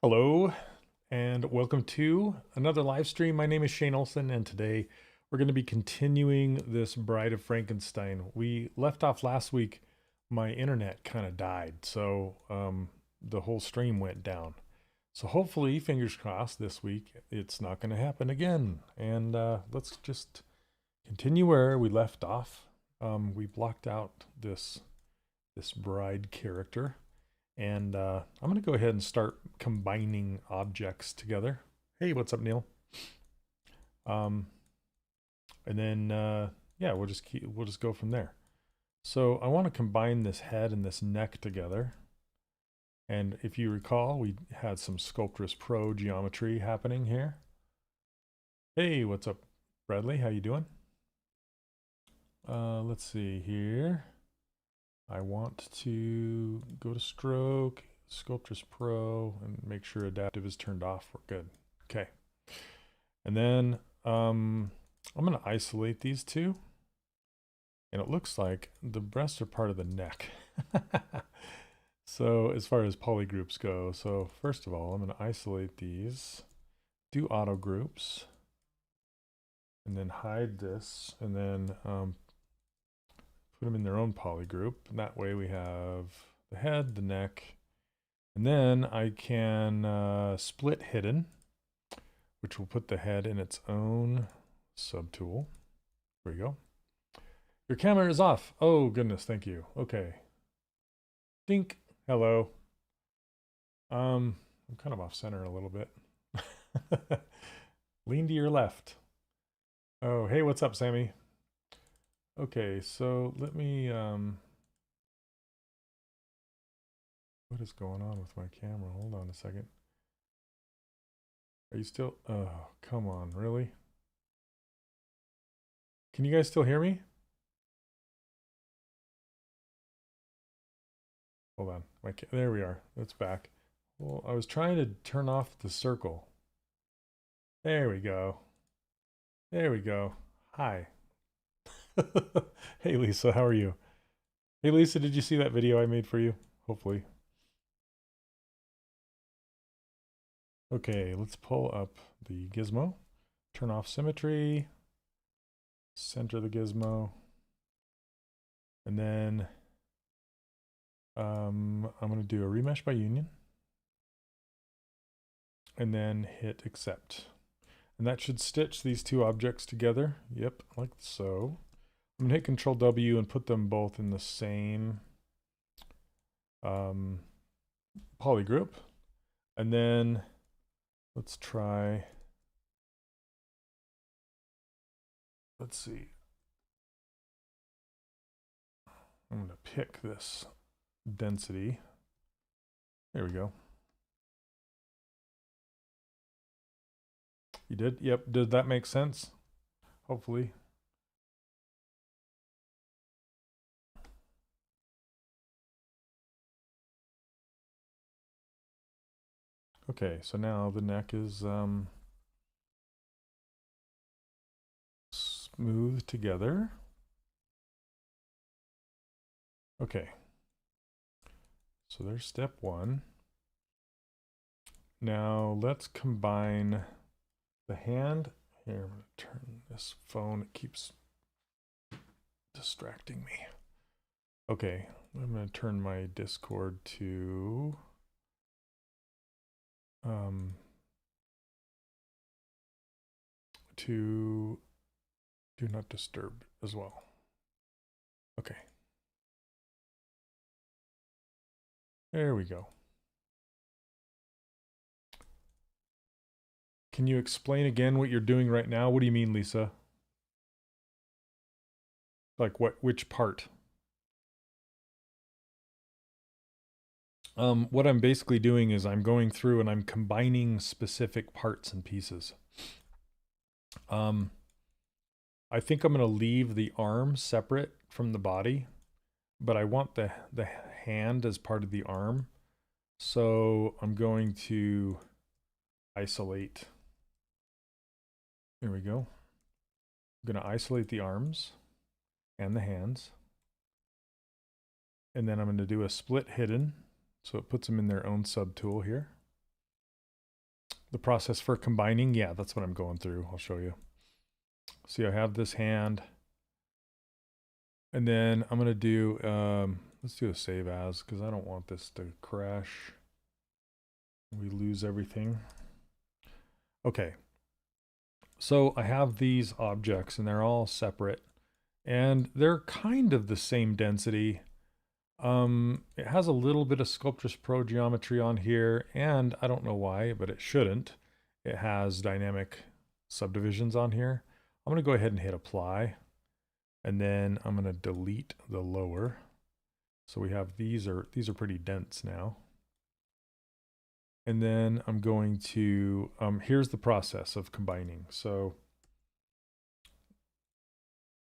Hello and welcome to another live stream. My name is Shane Olson and today we're going to be continuing this Bride of Frankenstein. We left off last week. My internet kind of died, so the whole stream went down. So hopefully, fingers crossed, this week it's not going to happen again. And let's just continue where we left off. We blocked out this bride character. And I'm going to go ahead and start combining objects together. Hey, what's up, Neil? And then yeah, we'll just go from there. So I want to combine this head and this neck together. And if you recall, we had some Sculptress Pro geometry happening here. Hey, what's up, Bradley? How you doing? Let's see here. I want to go to stroke, Sculptress Pro, and make sure adaptive is turned off. We're good. Okay. And then I'm going to isolate these two. And it looks like the breasts are part of the neck. So as far as polygroups go, so first of all, I'm going to isolate these, do auto groups, and then hide this, and then put them in their own polygroup, and that way we have the head, the neck, and then I can split hidden, which will put the head in its own subtool. There we go. Your camera is off. Oh goodness, thank you. Okay. Dink. Hello. I'm kind of off center a little bit. Lean to your left. Oh, hey, what's up, Sammy? Okay, so let me, what is going on with my camera? Hold on a second. Are you still, oh, come on, really? Can you guys still hear me? Hold on, there we are, it's back. Well, I was trying to turn off the circle. There we go. There we go. Hi. Hey Lisa, how are you? Hey Lisa, did you see that video I made for you? Hopefully. Okay, let's pull up the gizmo. Turn off symmetry. Center the gizmo. And then I'm going to do a remesh by union. And then hit accept. And that should stitch these two objects together. Yep, like so. I'm going to hit Control W and put them both in the same polygroup. And then let's try, let's see. I'm going to pick this density. There we go. You did? Yep. Did that make sense? Hopefully. Okay, so now the neck is smooth together. Okay. So there's step one. Now let's combine the hand. Here, I'm going to turn this phone. It keeps distracting me. Okay, I'm going to turn my Discord to do not disturb as well. Okay. There we go. Can you explain again what you're doing right now? What do you mean, Lisa? Like which part? What I'm basically doing is I'm going through and I'm combining specific parts and pieces. I think I'm going to leave the arm separate from the body, but I want the hand as part of the arm. So I'm going to isolate. There we go. I'm going to isolate the arms and the hands. And then I'm going to do a split hidden. So it puts them in their own subtool here. the process for combining. Yeah, that's what I'm going through. I'll show you. See, I have this hand. And then I'm going to do, let's do a save as, because I don't want this to crash. We lose everything. Okay. So I have these objects and they're all separate and they're kind of the same density. It has a little bit of Sculptris Pro geometry on here, and I don't know why, but it shouldn't. It has dynamic subdivisions on here. I'm going to go ahead and hit apply, and then I'm going to delete the lower. So we have these are pretty dense now. And then I'm going to, here's the process of combining. So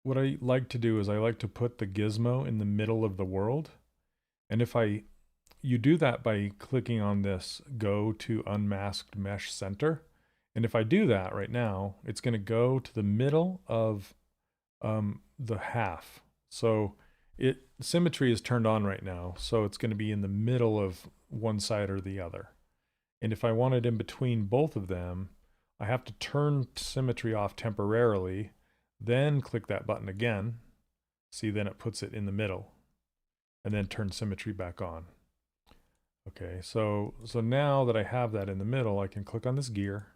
what I like to do is I like to put the gizmo in the middle of the world. And if you do that by clicking on this go to unmasked mesh center. And if I do that right now, it's going to go to the middle of the half. So symmetry is turned on right now. So it's going to be in the middle of one side or the other. And if I want it in between both of them, I have to turn symmetry off temporarily, then click that button again. See, then it puts it in the middle, and then turn symmetry back on. Okay, so now that I have that in the middle, I can click on this gear,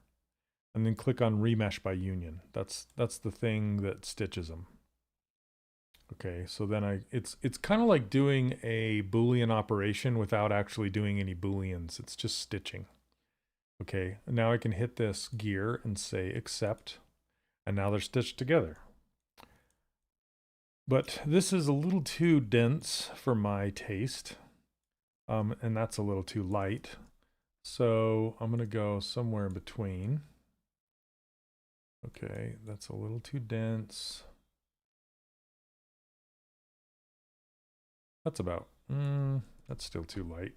and then click on remesh by union. That's the thing that stitches them. Okay, so then it's kind of like doing a Boolean operation without actually doing any Booleans. It's just stitching. Okay, now I can hit this gear and say accept, and now they're stitched together. But this is a little too dense for my taste, and that's a little too light. So I'm going to go somewhere in between. Okay, that's a little too dense. That's about, that's still too light.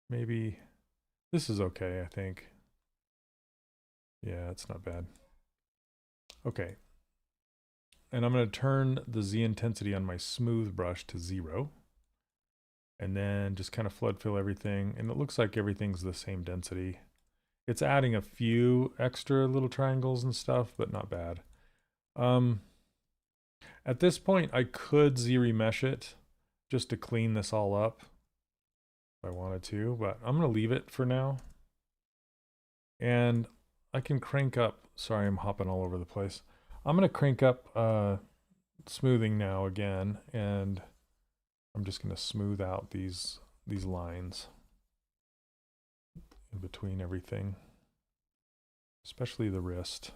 Maybe this is okay, I think. Yeah, it's not bad. Okay. And I'm going to turn the Z intensity on my smooth brush to 0. And then just kind of flood fill everything. And it looks like everything's the same density. It's adding a few extra little triangles and stuff, but not bad. At this point, I could Z-remesh it just to clean this all up if I wanted to, but I'm going to leave it for now. And I can crank up, sorry, I'm hopping all over the place. I'm going to crank up smoothing now again, and I'm just going to smooth out these lines in between everything, especially the wrist.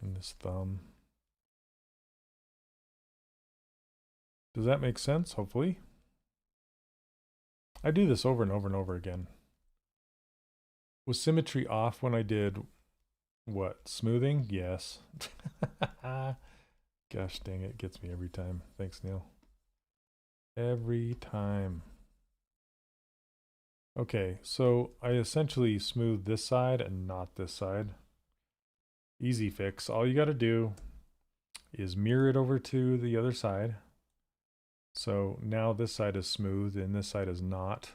And this thumb. Does that make sense? Hopefully. I do this over and over and over again. Was symmetry off when I did what? Smoothing? Yes. Gosh dang it, gets me every time. Thanks, Neil. Every time. Okay, so I essentially smooth this side and not this side. Easy fix. All you got to do is mirror it over to the other side. So now this side is smooth and this side is not.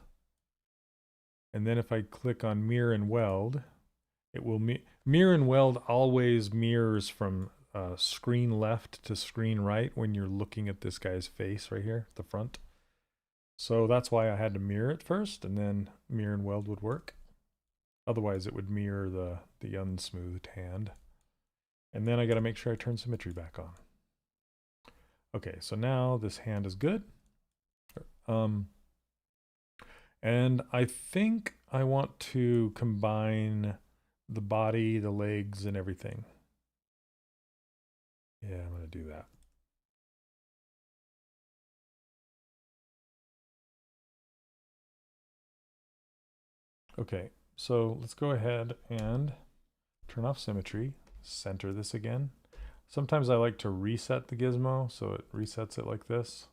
And then if I click on mirror and weld, it will mirror and weld always mirrors from screen left to screen right when you're looking at this guy's face right here at the front. So that's why I had to mirror it first, and then mirror and weld would work. Otherwise it would mirror the unsmoothed hand. And then I got to make sure I turn symmetry back on. Okay, so now this hand is good. And I think I want to combine the body, the legs, and everything. Yeah, I'm going to do that. Okay, so let's go ahead and turn off symmetry, center this again. Sometimes I like to reset the gizmo, so it resets it like this.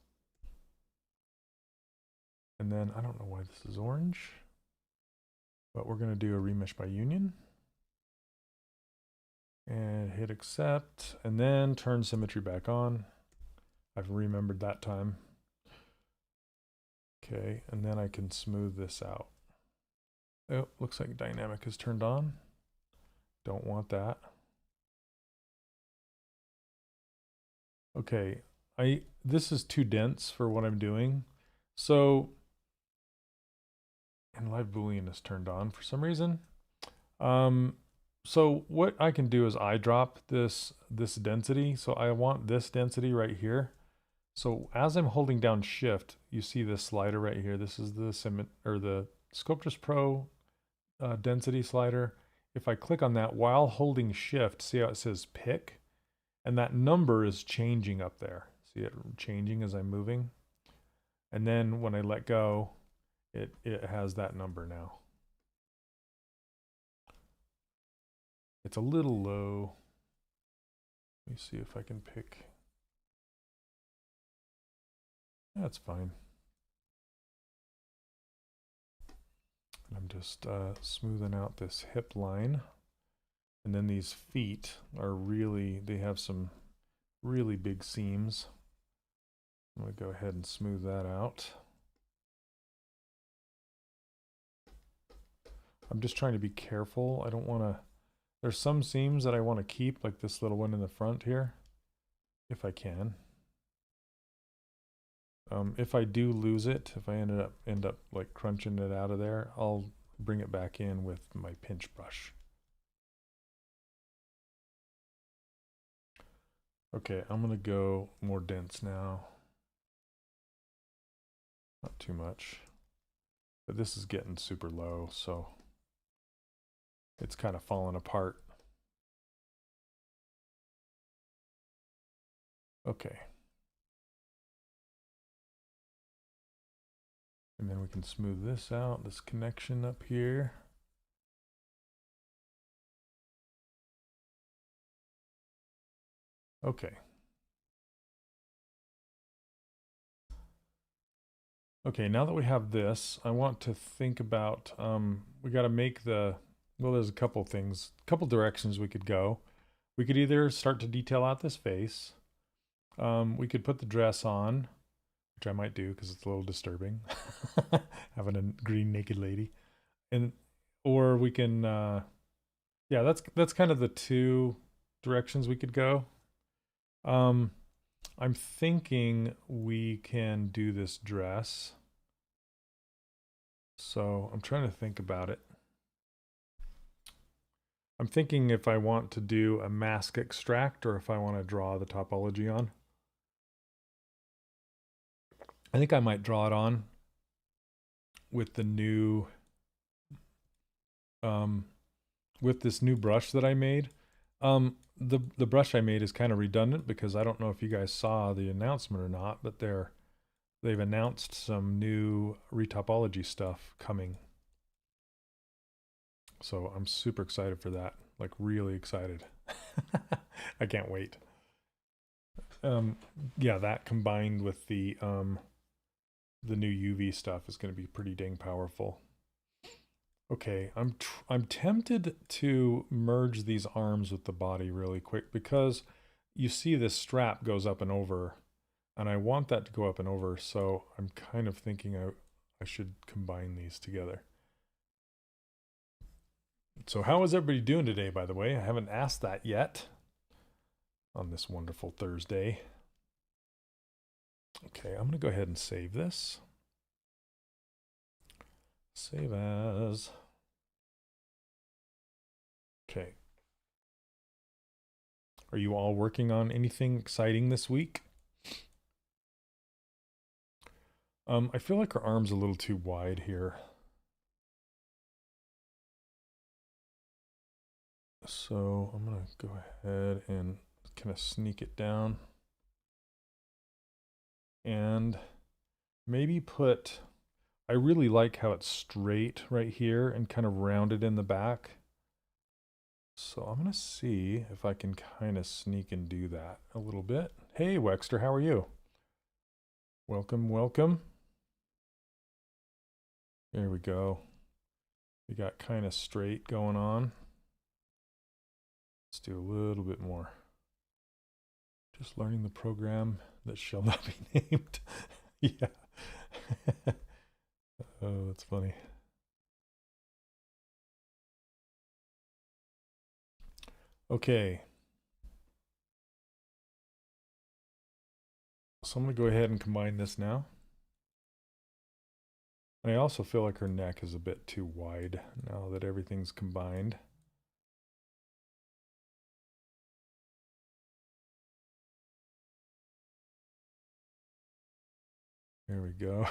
And then, I don't know why this is orange, but we're going to do a remesh by union. And hit accept, and then turn symmetry back on. I've remembered that time. Okay, and then I can smooth this out. Oh, looks like dynamic is turned on. Don't want that. Okay, this is too dense for what I'm doing. So, and live boolean is turned on for some reason. So what I can do is eyedrop this density. So I want this density right here. So as I'm holding down shift, you see this slider right here. This is the Sculptris Pro density slider. If I click on that while holding shift, see how it says pick? And that number is changing up there. See it changing as I'm moving? And then when I let go, it has that number now. It's a little low. Let me see if I can pick. That's fine. I'm just smoothing out this hip line. And then these feet are they have some really big seams. I'm going to go ahead and smooth that out. I'm just trying to be careful. I don't want to, there's some seams that I want to keep, like this little one in the front here, if I can. If I do lose it, if I end up like crunching it out of there, I'll bring it back in with my pinch brush. Okay, I'm gonna go more dense now. Not too much, but this is getting super low, so it's kind of falling apart. Okay. And then we can smooth this out, this connection up here. Okay. Okay, now that we have this, I want to think about, we got to make well, there's a couple things, a couple directions we could go. We could either start to detail out this face. We could put the dress on, which I might do because it's a little disturbing, having a green naked lady. Or we can, yeah, that's kind of the two directions we could go. I'm thinking we can do this dress. So I'm trying to think about it. I'm thinking if I want to do a mask extract or if I want to draw the topology on. I think I might draw it on with the new, with this new brush that I made. The brush I made is kind of redundant because I don't know if you guys saw the announcement or not, but they've announced some new retopology stuff coming. So I'm super excited for that, like really excited. I can't wait. Yeah, that combined with the new UV stuff is going to be pretty dang powerful. Okay, I'm tempted to merge these arms with the body really quick because you see this strap goes up and over, and I want that to go up and over, so I'm kind of thinking I should combine these together. So how is everybody doing today, by the way? I haven't asked that yet on this wonderful Thursday. Okay, I'm going to go ahead and save this. Save as. Okay. Are you all working on anything exciting this week? I feel like our arm's a little too wide here. So I'm going to go ahead and kind of sneak it down. And maybe I really like how it's straight right here and kind of rounded in the back. So I'm going to see if I can kind of sneak and do that a little bit. Hey, Wexter, how are you? Welcome, welcome. There we go. We got kind of straight going on. Let's do a little bit more. Just learning the program. that shall not be named. Yeah. Oh, that's funny. Okay. So I'm going to go ahead and combine this now. And I also feel like her neck is a bit too wide now that everything's combined. There we go.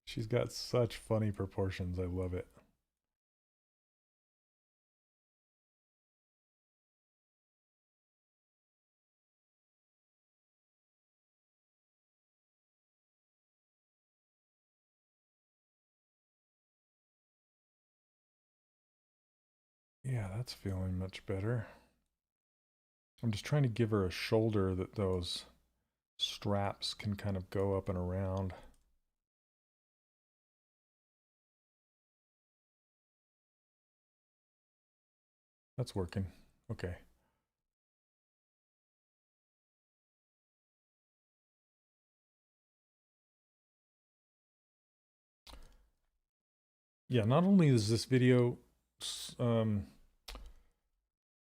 She's got such funny proportions. I love it. Yeah, that's feeling much better. I'm just trying to give her a shoulder that those straps can kind of go up and around. That's working. Okay. Yeah, not only is this video, what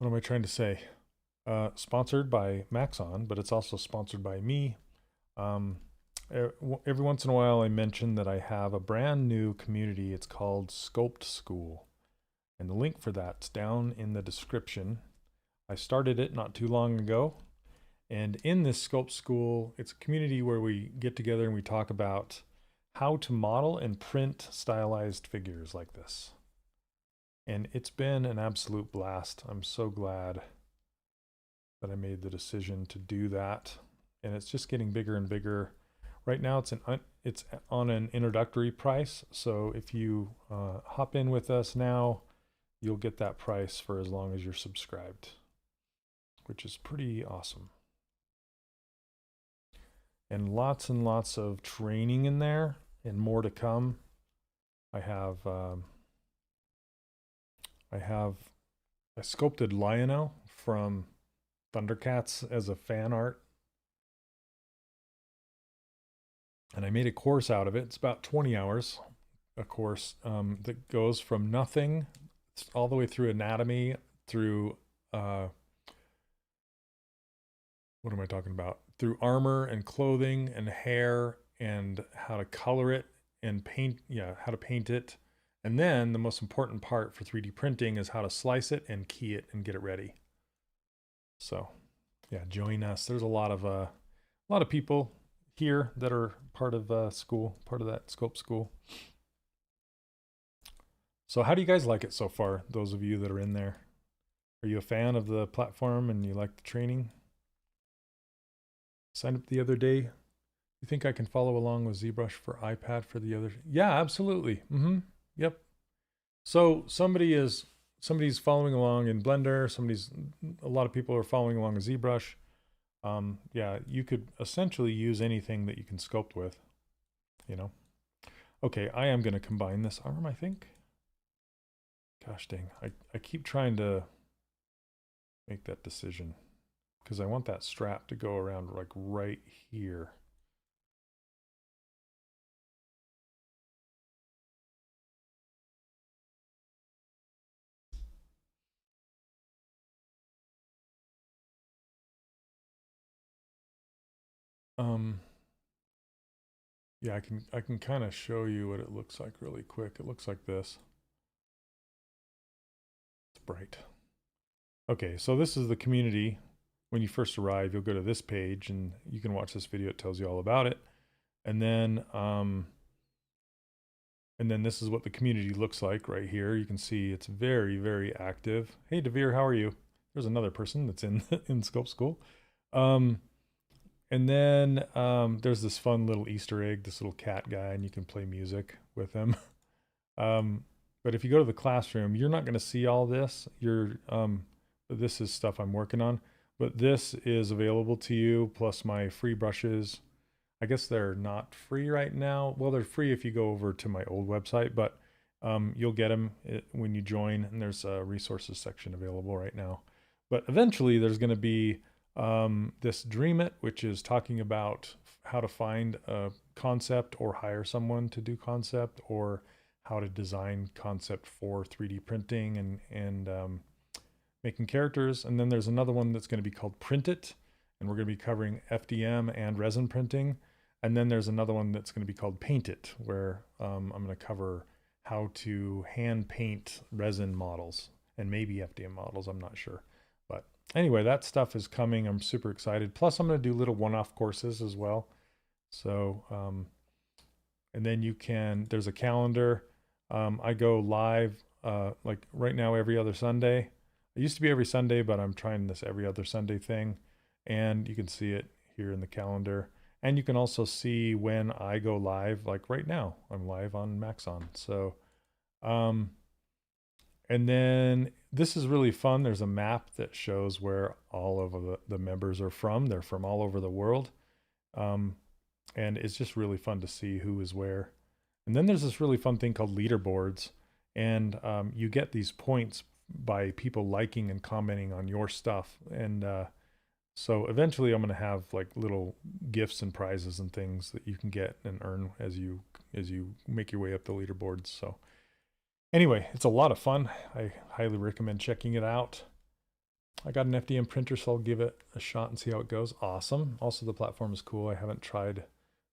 am I trying to say? Sponsored by Maxon, but it's also sponsored by me. Every once in a while I mention that I have a brand new community. It's called Sculpt School. And the link for that's down in the description. I started it not too long ago. And in this Sculpt School, it's a community where we get together and we talk about how to model and print stylized figures like this. And it's been an absolute blast. I'm so glad that I made the decision to do that. And it's just getting bigger and bigger. Right now it's on an introductory price. So if you hop in with us now, you'll get that price for as long as you're subscribed, which is pretty awesome. And lots of training in there and more to come. I sculpted Lionel from Thundercats as a fan art. And I made a course out of it. It's about 20 hours, a course that goes from nothing all the way through anatomy, through, what am I talking about? Through armor and clothing and hair and how to color it and paint, how to paint it. And then the most important part for 3D printing is how to slice it and key it and get it ready. So yeah, join us. There's a lot of people here that are part of school, part of that Sculpt School. So how do you guys like it so far, those of you that are in there? Are you a fan of the platform and you like the training? Signed up the other day. You think I can follow along with ZBrush for iPad for the other? Yeah, absolutely. Yep. So somebody's following along in Blender. A lot of people are following along in ZBrush. Yeah, you could essentially use anything that you can sculpt with, Okay, I am going to combine this arm, I think. Gosh dang, I keep trying to make that decision because I want that strap to go around like right here. Yeah, I can kind of show you what it looks like really quick. It looks like this. It's bright. Okay, so this is the community. When you first arrive, you'll go to this page and you can watch this video. It tells you all about it. And then this is what the community looks like right here. You can see it's very, very active. Hey, Devere, how are you? There's another person that's in in Sculpt School. And then there's this fun little Easter egg, this little cat guy, and you can play music with him. But if you go to the classroom, you're not going to see all this. This is stuff I'm working on. But this is available to you, plus my free brushes. I guess they're not free right now. Well, they're free if you go over to my old website, but you'll get them when you join, and there's a resources section available right now. But eventually there's going to be this Dream It, which is talking about how to find a concept or hire someone to do concept, or how to design concept for 3D printing and making characters. And then there's another one that's going to be called Print It, and we're going to be covering FDM and resin printing. And then there's another one that's going to be called Paint It, where I'm going to cover how to hand paint resin models and maybe FDM models. I'm not sure. But anyway, that stuff is coming. I'm super excited. Plus, I'm going to do little one-off courses as well. So, and then you can, there's a calendar. I go live like right now every other Sunday. It used to be every Sunday, but I'm trying this every other Sunday thing. And you can see it here in the calendar. And you can also see when I go live, like right now, I'm live on Maxon. So, and then this is really fun. There's a map that shows where all of the members are from. They're from all over the world. And it's just really fun to see who is where. And then there's this really fun thing called leaderboards. And you get these points by people liking and commenting on your stuff. And so eventually I'm going to have like little gifts and prizes and things that you can get and earn as you make your way up the leaderboards. So anyway, it's a lot of fun. I highly recommend checking it out. I got an FDM printer, so I'll give it a shot and see how it goes. Awesome. Also, the platform is cool. I haven't tried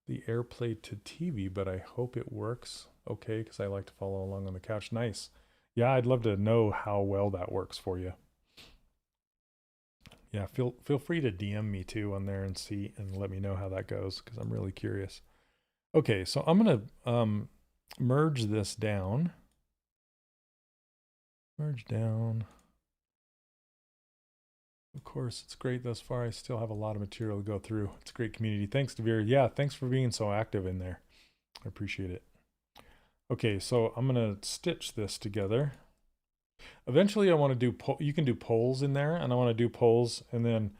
the AirPlay to TV, but I hope it works okay because I like to follow along on the couch. Nice. Yeah, I'd love to know how well that works for you. Yeah, feel free to DM me too on there and see and let me know how that goes because I'm really curious. Okay, so I'm gonna merge this down. Merge down. Of course, it's great thus far. I still have a lot of material to go through. It's a great community. Thanks, Devere. Yeah, thanks for being so active in there. I appreciate it. Okay, so I'm gonna stitch this together. Eventually I want to do, you can do polls in there, and I want to do polls and then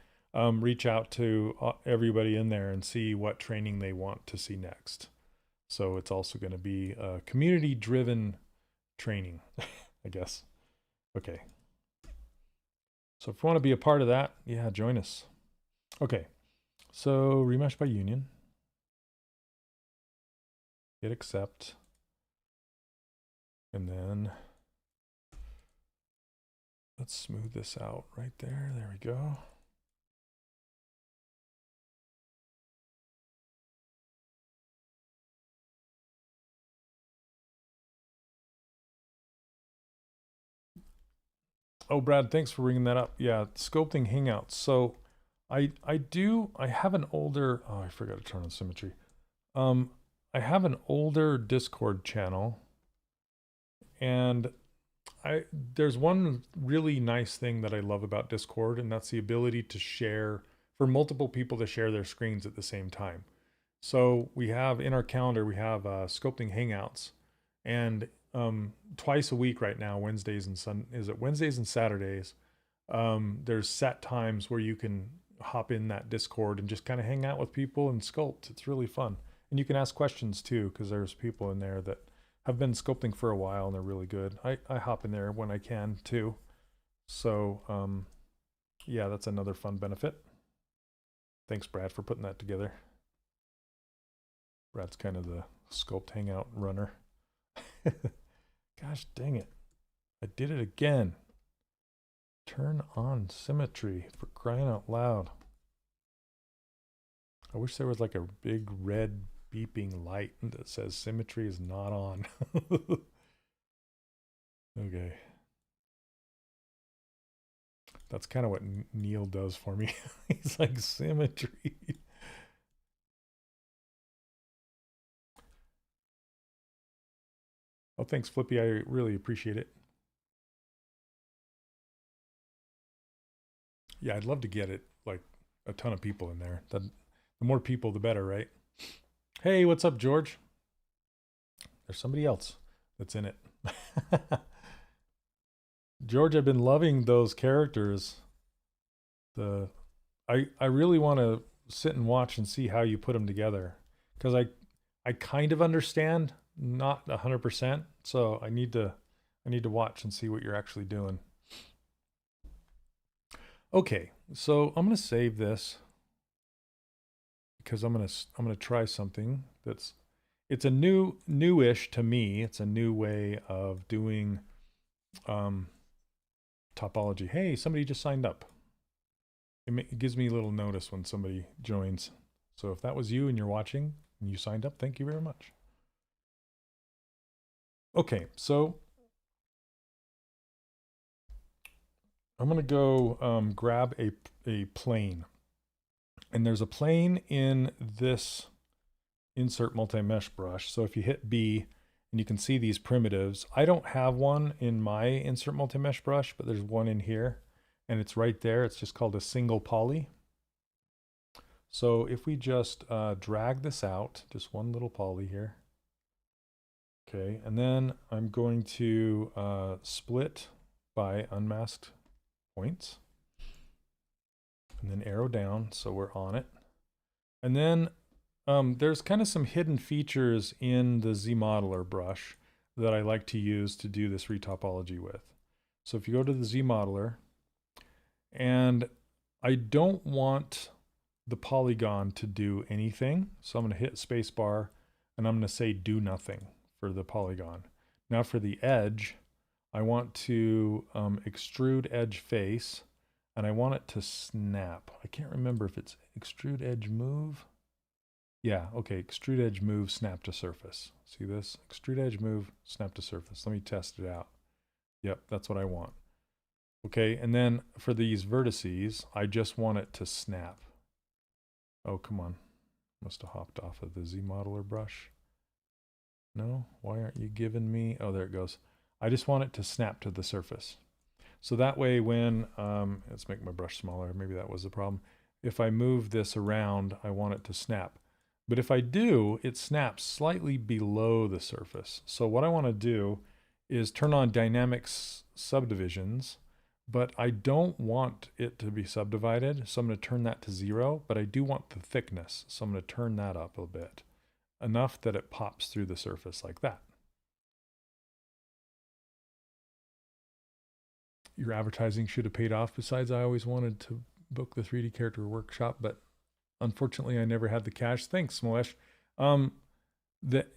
reach out to everybody in there and see what training they want to see next. So it's also going to be a community-driven training, I guess. Okay. So if you want to be a part of that, yeah, join us. Okay. So remesh by union. Hit accept. And then let's smooth this out right there. There we go. Oh, Brad, thanks for bringing that up. Yeah, sculpting hangouts. So I have an older, oh, I forgot to turn on symmetry. I have an older Discord channel, and there's one really nice thing that I love about Discord, and that's the ability to share, for multiple people to share their screens at the same time. So we have in our calendar, we have sculpting hangouts, and twice a week right now, Wednesdays and Saturdays, there's set times where you can hop in that Discord and just kind of hang out with people and sculpt. It's really fun. And you can ask questions too, because there's people in there that have been sculpting for a while and they're really good. I hop in there when I can too. So yeah, that's another fun benefit. Thanks, Brad, for putting that together. Brad's kind of the Sculpt Hangout runner. Gosh dang it. I did it again. Turn on symmetry, for crying out loud. I wish there was like a big red beeping light that says symmetry is not on. Okay. That's kind of what Neil does for me. He's like, symmetry. Oh, thanks, Flippy. I really appreciate it. Yeah, I'd love to get it, like, a ton of people in there. The more people, the better, right? Hey, what's up, George? There's somebody else that's in it. George, I've been loving those characters. I really want to sit and watch and see how you put them together, because I kind of understand, not 100%. So I need to watch and see what you're actually doing. Okay, So I'm going to save this because I'm going to try something it's a newish to me. It's a new way of doing topology. Hey, somebody just signed up. It gives me a little notice when somebody joins. So if that was you and you're watching and you signed up, thank you very much. Okay, so I'm going to go grab a plane. And there's a plane in this insert multi-mesh brush. So if you hit B and you can see these primitives, I don't have one in my insert multi-mesh brush, but there's one in here and it's right there. It's just called a single poly. So if we just drag this out, just one little poly here. Okay, and then I'm going to split by unmasked points. And then arrow down, so we're on it. And then there's kind of some hidden features in the ZModeler brush that I like to use to do this retopology with. So if you go to the ZModeler, and I don't want the polygon to do anything, so I'm going to hit spacebar, and I'm going to say do nothing for the polygon. Now for the edge, I want to extrude edge face, and I want it to snap. I can't remember if it's extrude edge move. Yeah, okay, extrude edge move, snap to surface. See this? Extrude edge move, snap to surface. Let me test it out. Yep, that's what I want. Okay, and then for these vertices, I just want it to snap. Oh, come on. Must have hopped off of the ZModeler brush. No? Why aren't you giving me? Oh, there it goes. I just want it to snap to the surface. So that way when, let's make my brush smaller. Maybe that was the problem. If I move this around, I want it to snap. But if I do, it snaps slightly below the surface. So what I want to do is turn on dynamics subdivisions, but I don't want it to be subdivided. So I'm going to turn that to 0, but I do want the thickness. So I'm going to turn that up a bit, enough that it pops through the surface like that. Your advertising should have paid off. Besides, I always wanted to book the 3D character workshop, but unfortunately I never had the cash. Thanks, Moesh.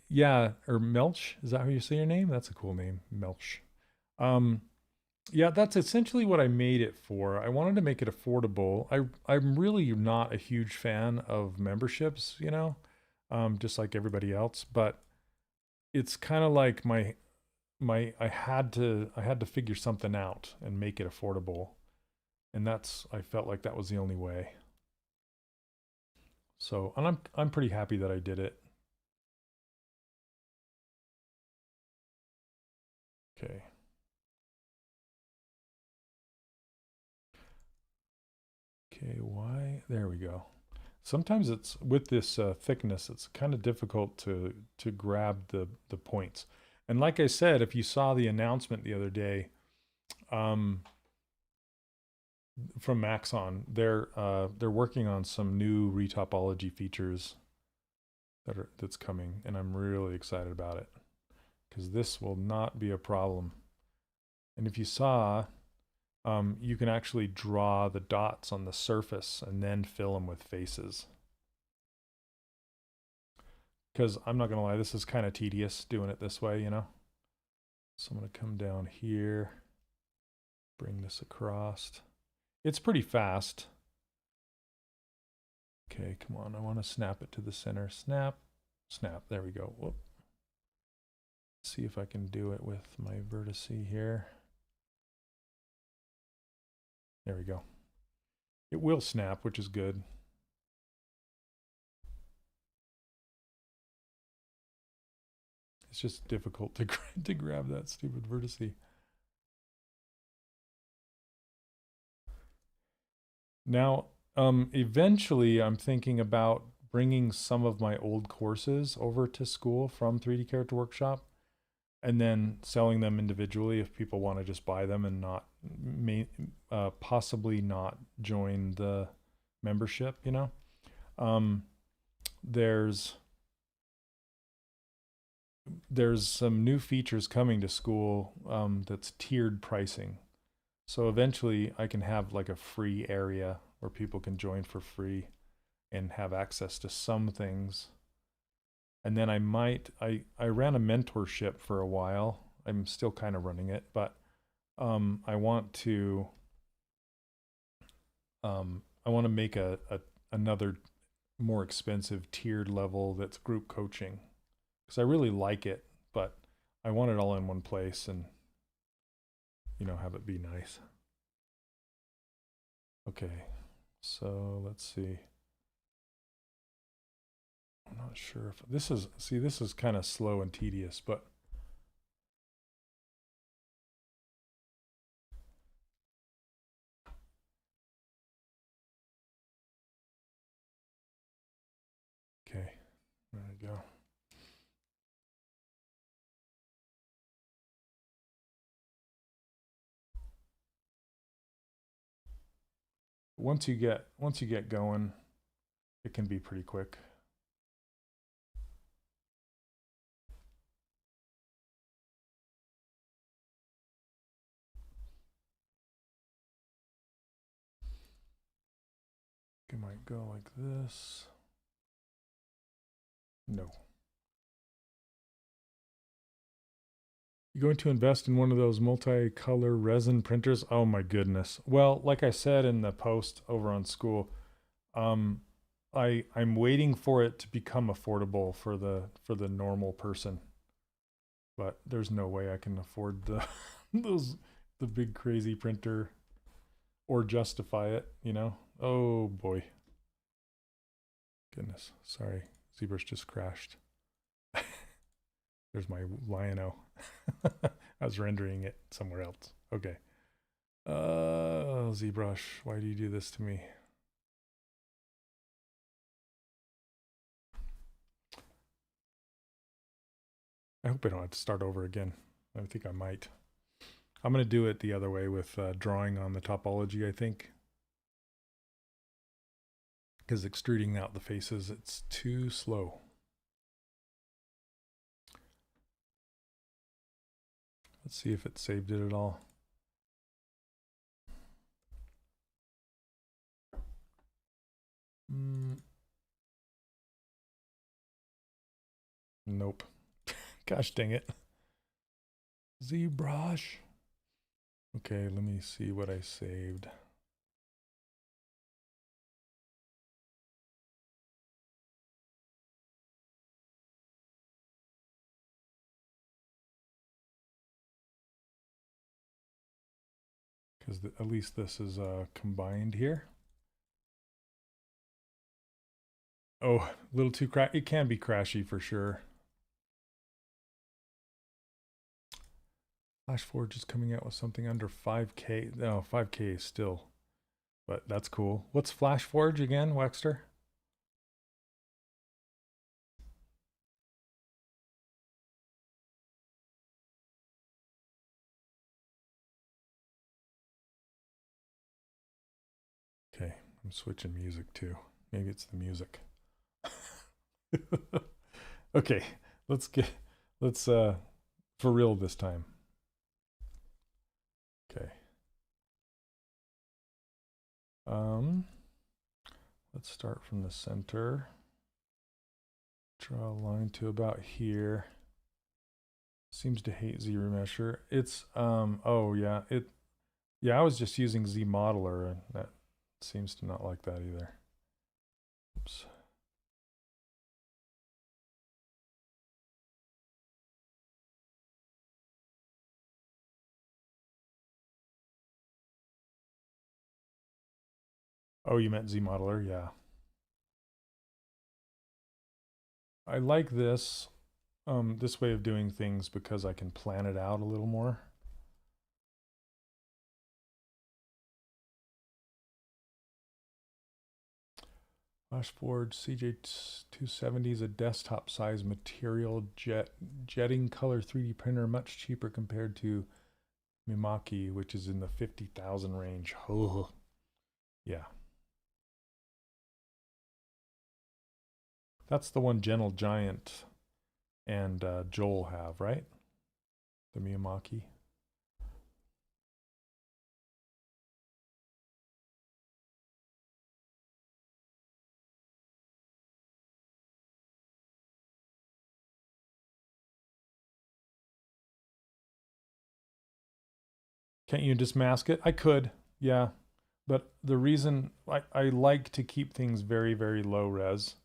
Yeah, or Melch, is that how you say your name? That's a cool name, Melch. Yeah, that's essentially what I made it for. I wanted to make it affordable. I'm really not a huge fan of memberships, you know, just like everybody else, but it's kind of like I had to figure something out and make it affordable. And I felt like that was the only way. So, and I'm pretty happy that I did it. Okay. Okay, why? There we go. Sometimes it's with this thickness, it's kind of difficult to grab the points. And like I said, if you saw the announcement the other day from Maxon, they're working on some new retopology features that's coming, and I'm really excited about it because this will not be a problem. And if you saw, you can actually draw the dots on the surface and then fill them with faces. Because I'm not gonna lie, this is kind of tedious doing it this way, you know? So I'm gonna come down here, bring this across. It's pretty fast. Okay, come on, I wanna snap it to the center. Snap, snap, there we go. Whoop. See if I can do it with my vertex here. There we go. It will snap, which is good. It's just difficult to grab that stupid vertex. Now, eventually I'm thinking about bringing some of my old courses over to school from 3D Character Workshop and then selling them individually if people want to just buy them and not possibly not join the membership, you know. There's some new features coming to school that's tiered pricing. So eventually I can have like a free area where people can join for free and have access to some things. And then I ran a mentorship for a while. I'm still kind of running it, but I want to make another more expensive tiered level that's group coaching, because I really like it, but I want it all in one place and, you know, have it be nice. Okay, so let's see. I'm not sure if this is, see, this is kind of slow and tedious, but okay, there we go. Once you get going, it can be pretty quick. It might go like this. No. You're going to invest in one of those multicolor resin printers? Oh my goodness. Well, like I said in the post over on school, I'm waiting for it to become affordable for the normal person. But there's no way I can afford the the big crazy printer or justify it, you know? Oh boy. Goodness. Sorry. ZBrush just crashed. There's my Lion-O. I was rendering it somewhere else. Okay. ZBrush, why do you do this to me? I hope I don't have to start over again. I think I might. I'm going to do it the other way with drawing on the topology, I think. Because extruding out the faces, it's too slow. Let's see if it saved it at all. Nope. Gosh dang it. ZBrush. Okay, let me see what I saved. Because at least this is combined here. Oh, a little too crash. It can be crashy for sure. FlashForge is coming out with something under 5K. No, 5K still, but that's cool. What's FlashForge again, Wexter? Okay, I'm switching music too. Maybe it's the music. Okay, let's for real this time. Okay. Let's start from the center. Draw a line to about here. Seems to hate ZRemesher. It's oh yeah, yeah, I was just using ZModeler and that seems to not like that either. Oops. Oh, you meant ZModeler? Yeah. I like this this way of doing things because I can plan it out a little more. FlashForge CJ270 is a desktop size material jetting color 3D printer, much cheaper compared to Mimaki, which is in the 50,000 range. Oh, yeah. That's the one Gentle Giant and Joel have, right? The Miyamaki. Can't you just mask it? I could, yeah. But the reason I like to keep things very, very low res.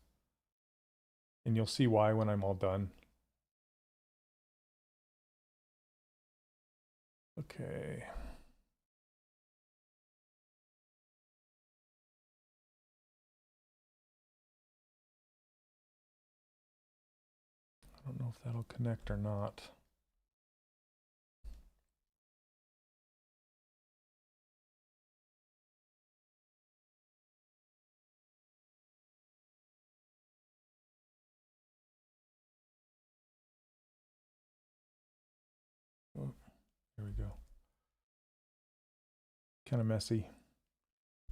And you'll see why when I'm all done. Okay. I don't know if that'll connect or not. Oh, there we go. Kind of messy.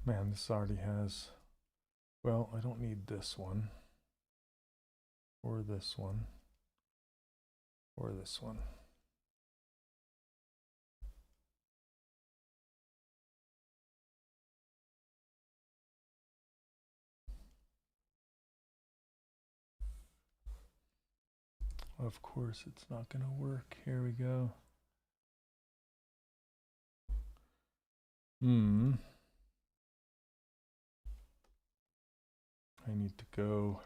Man, this already has... Well, I don't need this one. Or this one. Or this one. Of course, it's not going to work. Here we go. I need to go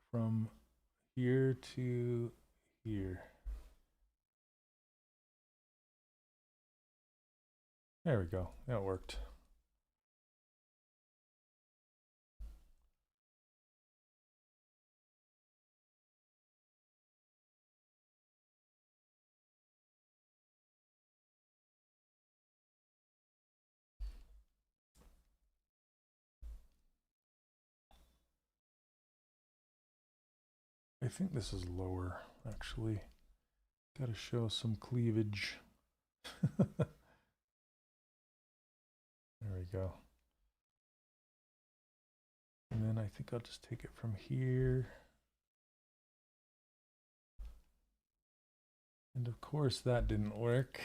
from here to here. There we go. That worked. I think this is lower, actually. Got to show some cleavage. There we go. And then I think I'll just take it from here. And of course that didn't work.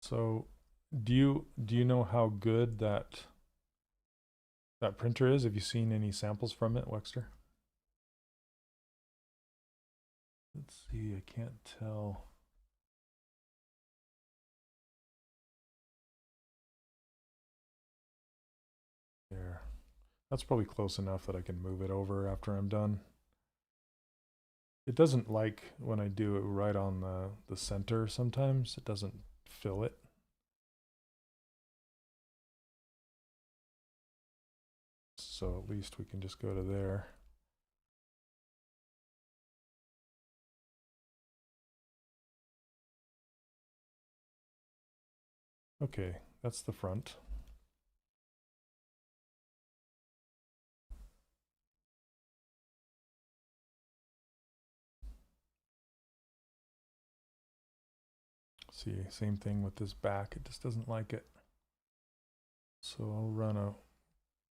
So do you know how good that printer is? Have you seen any samples from it, Wexter? Let's see, I can't tell. There. That's probably close enough that I can move it over after I'm done. It doesn't like when I do it right on the center sometimes. It doesn't fill it. So at least we can just go to there. Okay, that's the front. See, same thing with this back. It just doesn't like it. So I'll run a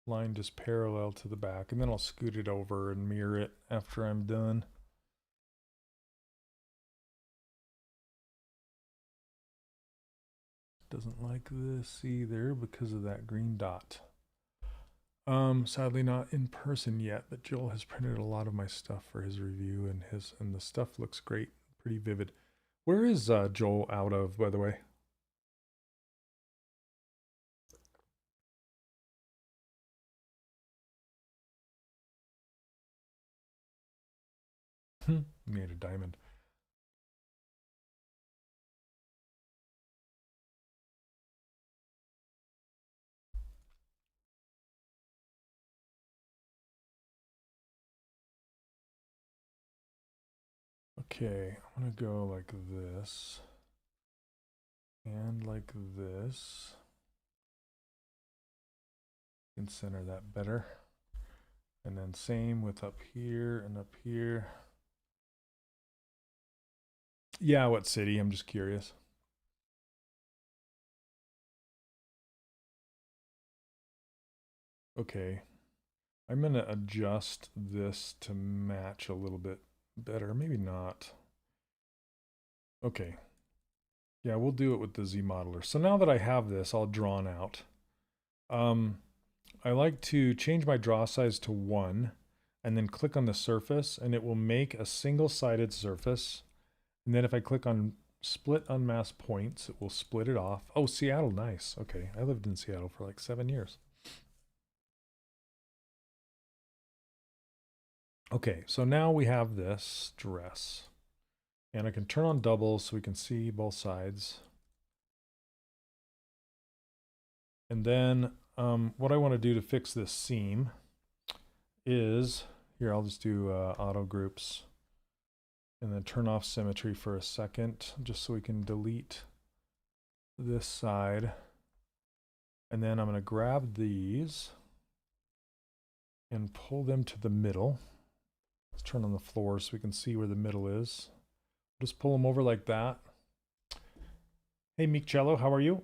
line just parallel to the back, and then I'll scoot it over and mirror it after I'm done. Doesn't like this either because of that green dot. Sadly not in person yet, but Joel has printed a lot of my stuff for his review, and the stuff looks great, pretty vivid. Where is Joel out of, by the way? Made a diamond. Okay, I'm gonna go like this and like this. You can center that better. And then same with up here and up here. Yeah, what city? I'm just curious. Okay, I'm gonna adjust this to match a little bit better. Maybe not. Okay. Yeah, we'll do it with the Z modeler. So now that I have this all drawn out, I like to change my draw size to 1. and then click on the surface, and it will make a single-sided surface. And then if I click on split unmasked points, it will split it off. Oh, Seattle, nice. Okay, I lived in Seattle for like 7 years. Okay, so now we have this dress. And I can turn on doubles so we can see both sides. And then what I want to do to fix this seam is, here I'll just do auto groups and then turn off symmetry for a second just so we can delete this side. And then I'm going to grab these and pull them to the middle. Let's turn on the floor so we can see where the middle is. Just pull them over like that. Hey, Micello, how are you?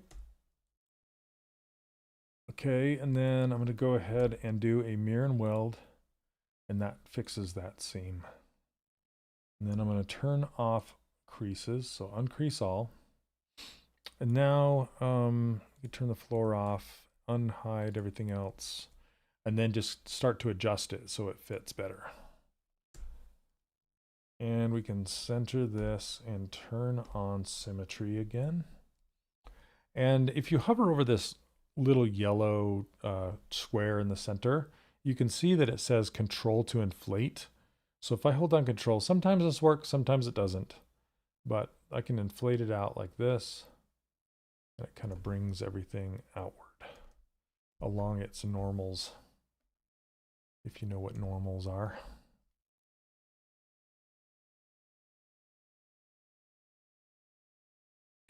Okay, and then I'm going to go ahead and do a mirror and weld, and that fixes that seam. And then I'm going to turn off creases, so uncrease all. And now you turn the floor off, unhide everything else, and then just start to adjust it so it fits better. And we can center this and turn on symmetry again. And if you hover over this little yellow square in the center, you can see that it says control to inflate. So if I hold down control, sometimes this works, sometimes it doesn't. But I can inflate it out like this. And it kind of brings everything outward along its normals, if you know what normals are.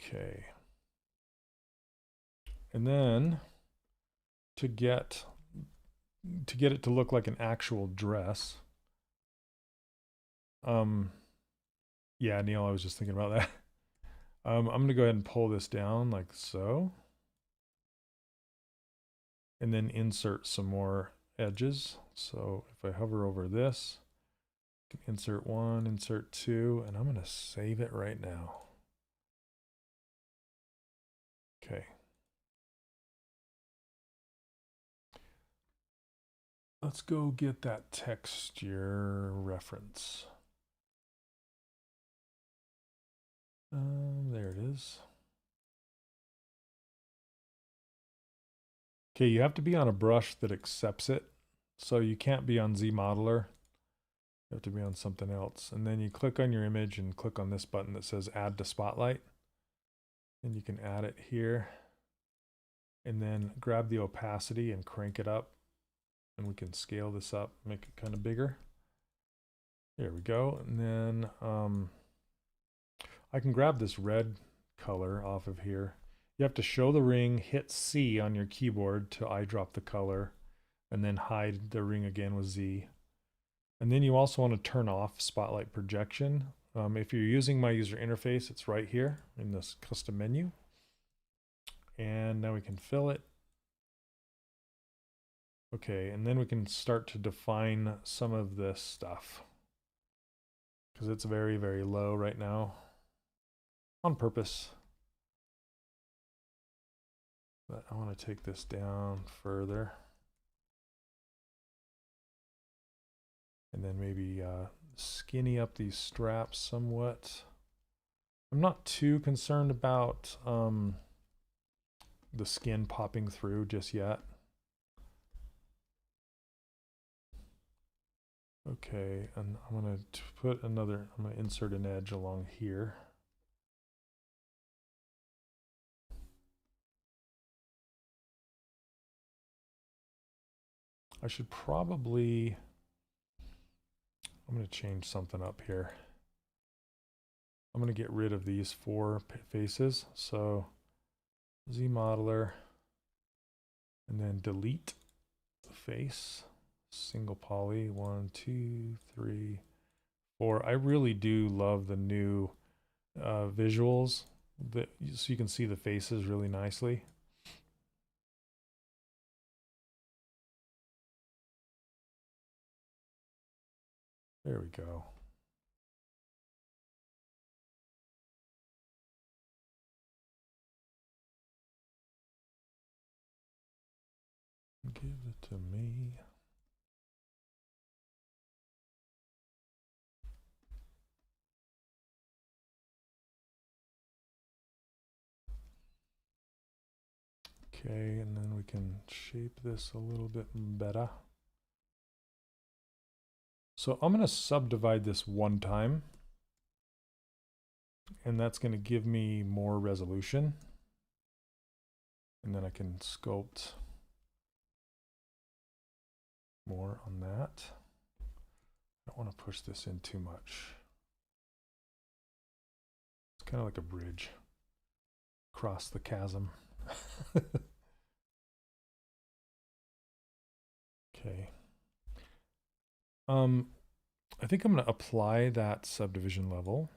Okay. And then to get it to look like an actual dress, yeah, Neil, I was just thinking about that. I'm going to go ahead and pull this down like so. And then insert some more edges. So if I hover over this, I can insert one, insert two, and I'm going to save it right now. Okay. Let's go get that texture reference. There it is. Okay, you have to be on a brush that accepts it. So you can't be on ZModeler. You have to be on something else. And then you click on your image and click on this button that says add to spotlight. And you can add it here. And then grab the opacity and crank it up. And we can scale this up, make it kind of bigger. There we go. And then I can grab this red color off of here. You have to show the ring, hit C on your keyboard to eyedrop the color, and then hide the ring again with Z. And then you also want to turn off spotlight projection. If you're using my user interface, it's right here in this custom menu. And now we can fill it. Okay, and then we can start to define some of this stuff, because it's very, very low right now on purpose. But I want to take this down further. And then maybe skinny up these straps somewhat. I'm not too concerned about the skin popping through just yet. Okay, and I'm going to put another, I'm going to insert an edge along here. I should probably, I'm going to change something up here. I'm going to get rid of these four faces. So ZModeler, and then delete the face. Single poly, 1, 2, 3, 4. I really do love the new visuals, so you can see the faces really nicely. There we go. Give it to me. Okay, and then we can shape this a little bit better. So I'm going to subdivide this one time, and that's going to give me more resolution. And then I can sculpt more on that. I don't want to push this in too much. It's kind of like a bridge across the chasm. Okay. I think I'm going to apply that subdivision level.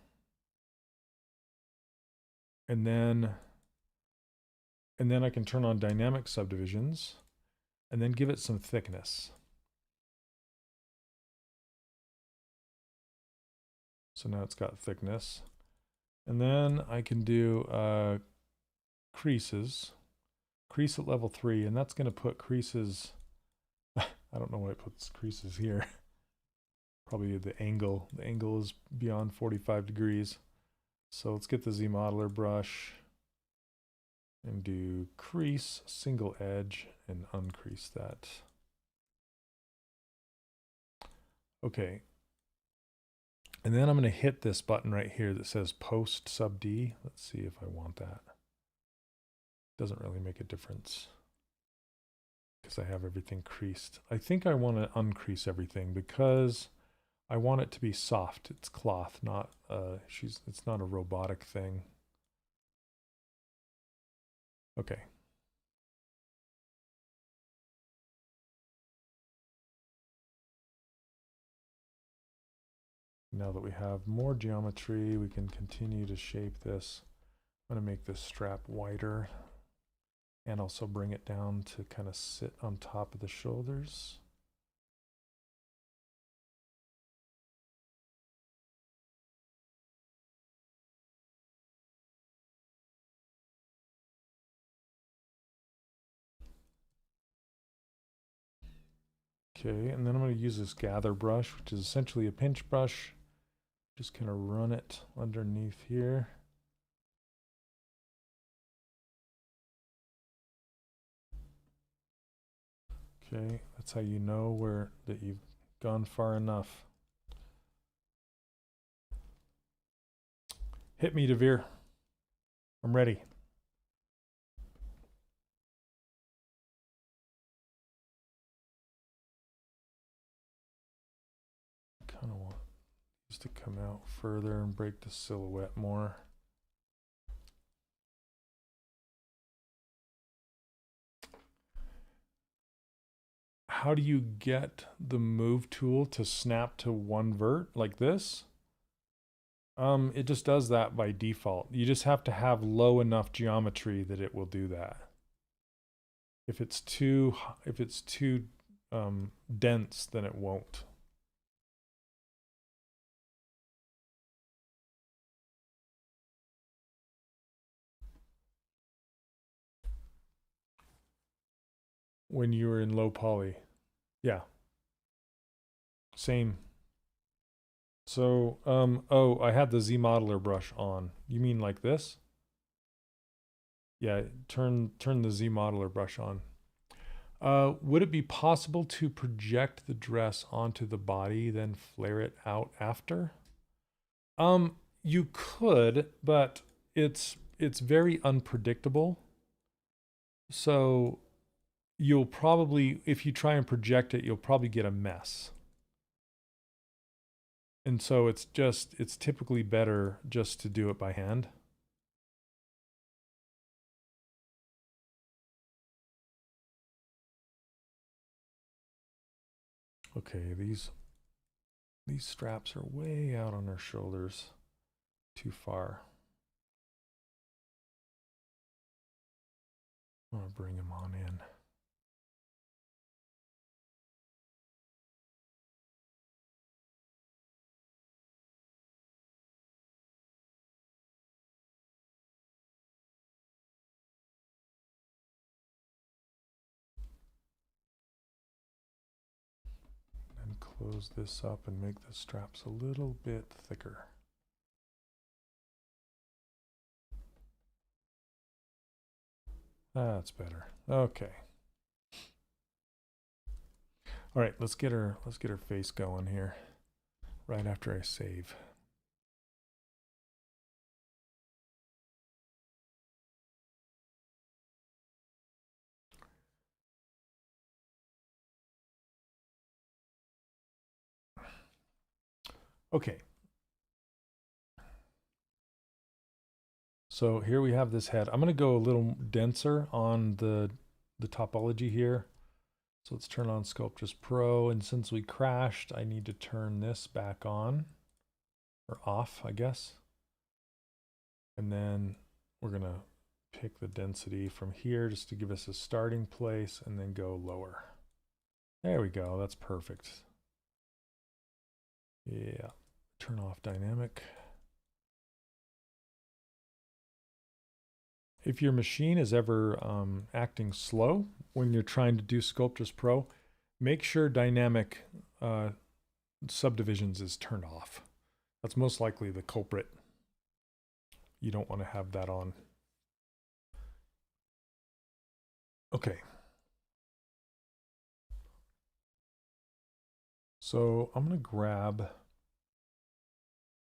And then I can turn on dynamic subdivisions and then give it some thickness. So now it's got thickness. And then I can do creases. Crease at level 3, and that's going to put creases. I don't know why it puts creases here. Probably the angle. The angle is beyond 45 degrees. So let's get the Z modeler brush and do crease, single edge, and uncrease that. Okay. And then I'm going to hit this button right here that says post sub D. Let's see if I want that. Doesn't really make a difference because I have everything creased. I think I want to uncrease everything because I want it to be soft. It's cloth, not it's not a robotic thing. Okay. Now that we have more geometry, we can continue to shape this. I'm going to make this strap wider and also bring it down to kind of sit on top of the shoulders. Okay, and then I'm going to use this gather brush, which is essentially a pinch brush. Just kind of run it underneath here. Okay, that's how you know that you've gone far enough. Hit me, DeVere. I'm ready. Kind of want this to come out further and break the silhouette more. How do you get the move tool to snap to one vert like this? It just does that by default. You just have to have low enough geometry that it will do that. If it's too dense, then it won't. When you were in low poly. Yeah. Same. So, oh, I had the Z modeler brush on. You mean like this? Yeah, turn the Z modeler brush on. Would it be possible to project the dress onto the body, then flare it out after? You could, but it's very unpredictable. So you'll probably, if you try and project it, you'll probably get a mess. And so it's typically better just to do it by hand. Okay, these straps are way out on her shoulders, too far. I'm gonna bring them on in. And close this up and make the straps a little bit thicker. That's better. Okay. All right, let's get her face going here right after I save. Okay. So here we have this head. I'm going to go a little denser on the topology here. So let's turn on Sculptors Pro, and since we crashed, I need to turn this back on, or off, I guess. And then we're going to pick the density from here just to give us a starting place, and then go lower. There we go, that's perfect. Yeah, turn off dynamic. If your machine is ever acting slow when you're trying to do Sculptors Pro, make sure dynamic subdivisions is turned off. That's most likely the culprit. You don't want to have that on. Okay. So I'm going to grab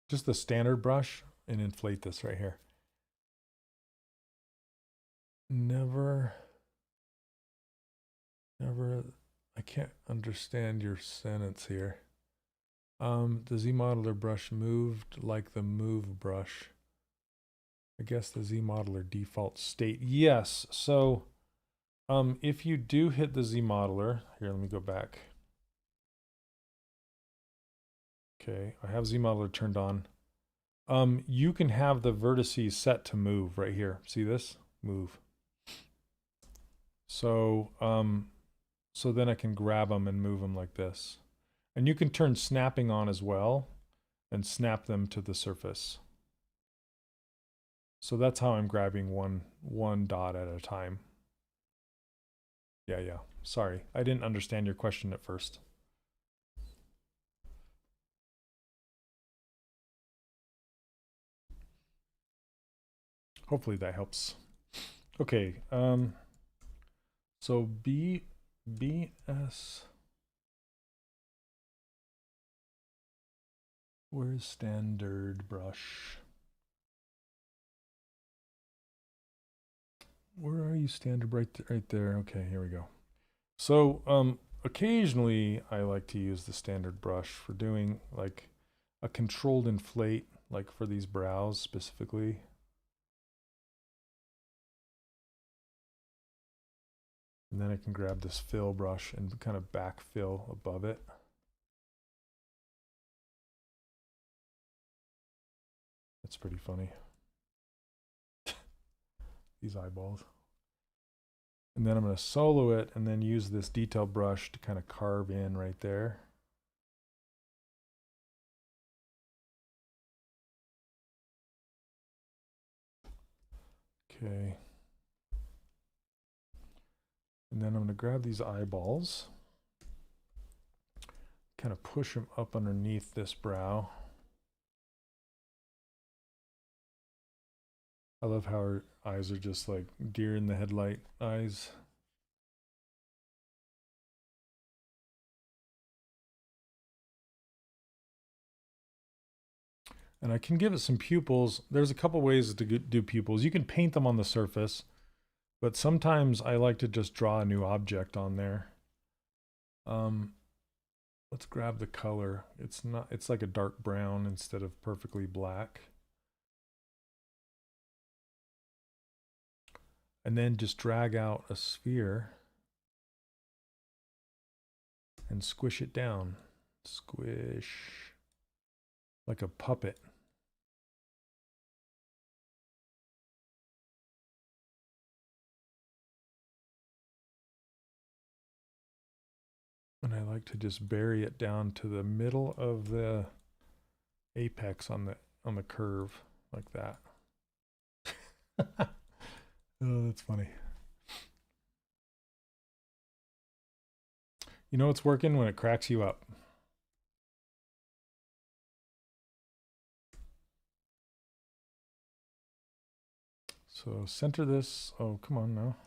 just the standard brush and inflate this right here. Never, I can't understand your sentence here. The Z modeler brush moved like the move brush. I guess the Z modeler default state. Yes. So if you do hit the Z modeler, here, let me go back. Okay, I have Z modeler turned on. You can have the vertices set to move right here. See this? Move. So, so then I can grab them and move them like this. And you can turn snapping on as well and snap them to the surface. So that's how I'm grabbing one dot at a time. Yeah. Sorry, I didn't understand your question at first. Hopefully that helps. Okay, so BS, where's standard brush? Where are you, standard? Right there. Okay, here we go. So occasionally I like to use the standard brush for doing like a controlled inflate, like for these brows specifically. And then I can grab this fill brush and kind of backfill above it. That's pretty funny. These eyeballs. And then I'm going to solo it and then use this detail brush to kind of carve in right there. Okay. And then I'm going to grab these eyeballs, kind of push them up underneath this brow. I love how her eyes are just like deer in the headlight eyes. And I can give it some pupils. There's a couple ways to do pupils. You can paint them on the surface, but sometimes I like to just draw a new object on there. Let's grab the color. It's like a dark brown instead of perfectly black. And then just drag out a sphere and squish it down. Squish like a puppet. And I like to just bury it down to the middle of the apex on the curve like that. Oh, that's funny. You know it's working when it cracks you up. So center this. Oh, come on now.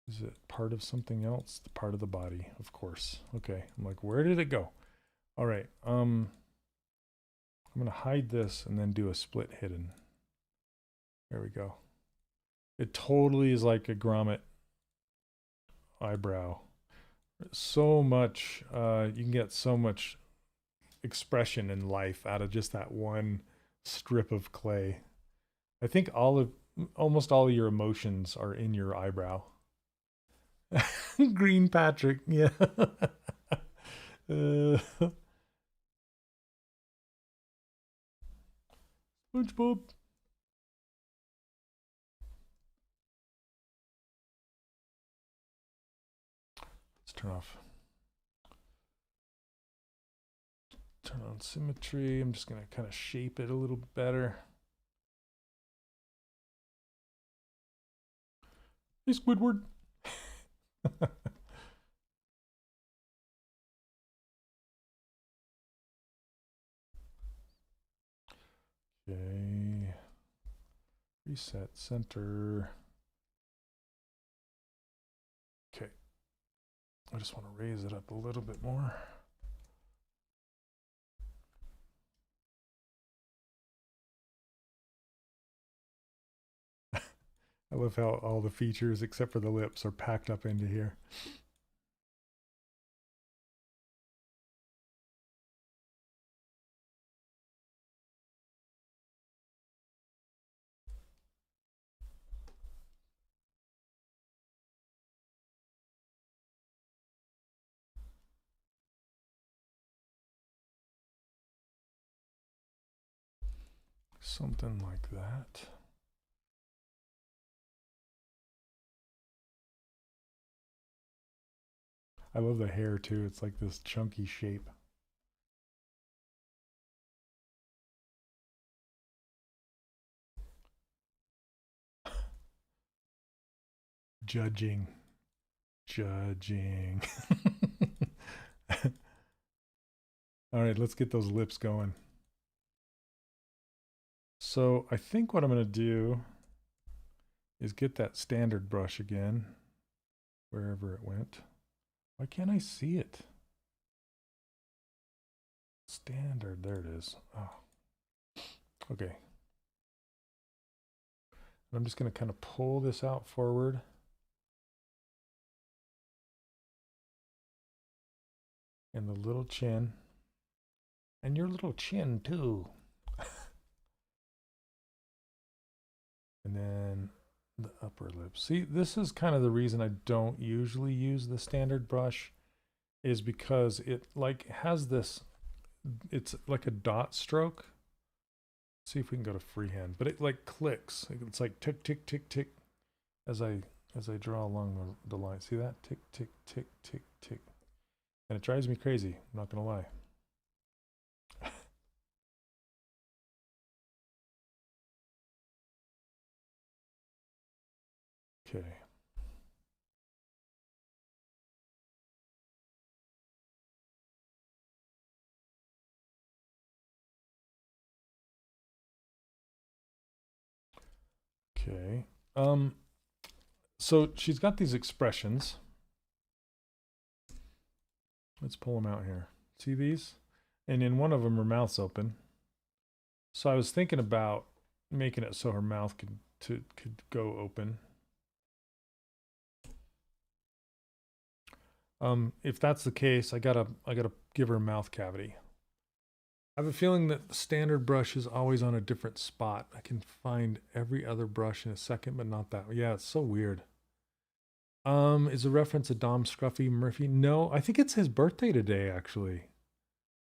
Is it part of something else? The part of the body, of course. Okay, I'm like, where did it go? All right, I'm gonna hide this and then do a split hidden. There we go. It totally is like a grommet eyebrow. So much, you can get so much expression in life out of just that one strip of clay. I think almost all of your emotions are in your eyebrow. Green Patrick, yeah. SpongeBob. Let's turn on symmetry. I'm just gonna kind of shape it a little better. Hey, Squidward. Okay. Reset center. Okay. I just want to raise it up a little bit more. I love how all the features except for the lips are packed up into here. Something like that. I love the hair too. It's like this chunky shape. Judging. All right, let's get those lips going. So I think what I'm going to do is get that standard brush again, wherever it went. Why can't I see it? Standard, there it is. Oh. Okay. I'm just going to kind of pull this out forward. And the little chin. And your little chin too. And then the upper lip. See, this is kind of the reason I don't usually use the standard brush, is because it like has this, it's like a dot stroke. See if we can go to freehand, but it like clicks. It's like tick, tick, tick, tick as I draw along the line. See that? Tick, tick, tick, tick, tick. And it drives me crazy, I'm not gonna lie. Okay. Okay. So she's got these expressions. Let's pull them out here. See these? And in one of them, her mouth's open. So I was thinking about making it so her mouth could go open. If that's the case, I gotta give her a mouth cavity. I have a feeling that the standard brush is always on a different spot. I can find every other brush in a second, but not that. Yeah, it's so weird. Is a reference to Dom Scruffy Murphy? No, I think it's his birthday today, actually.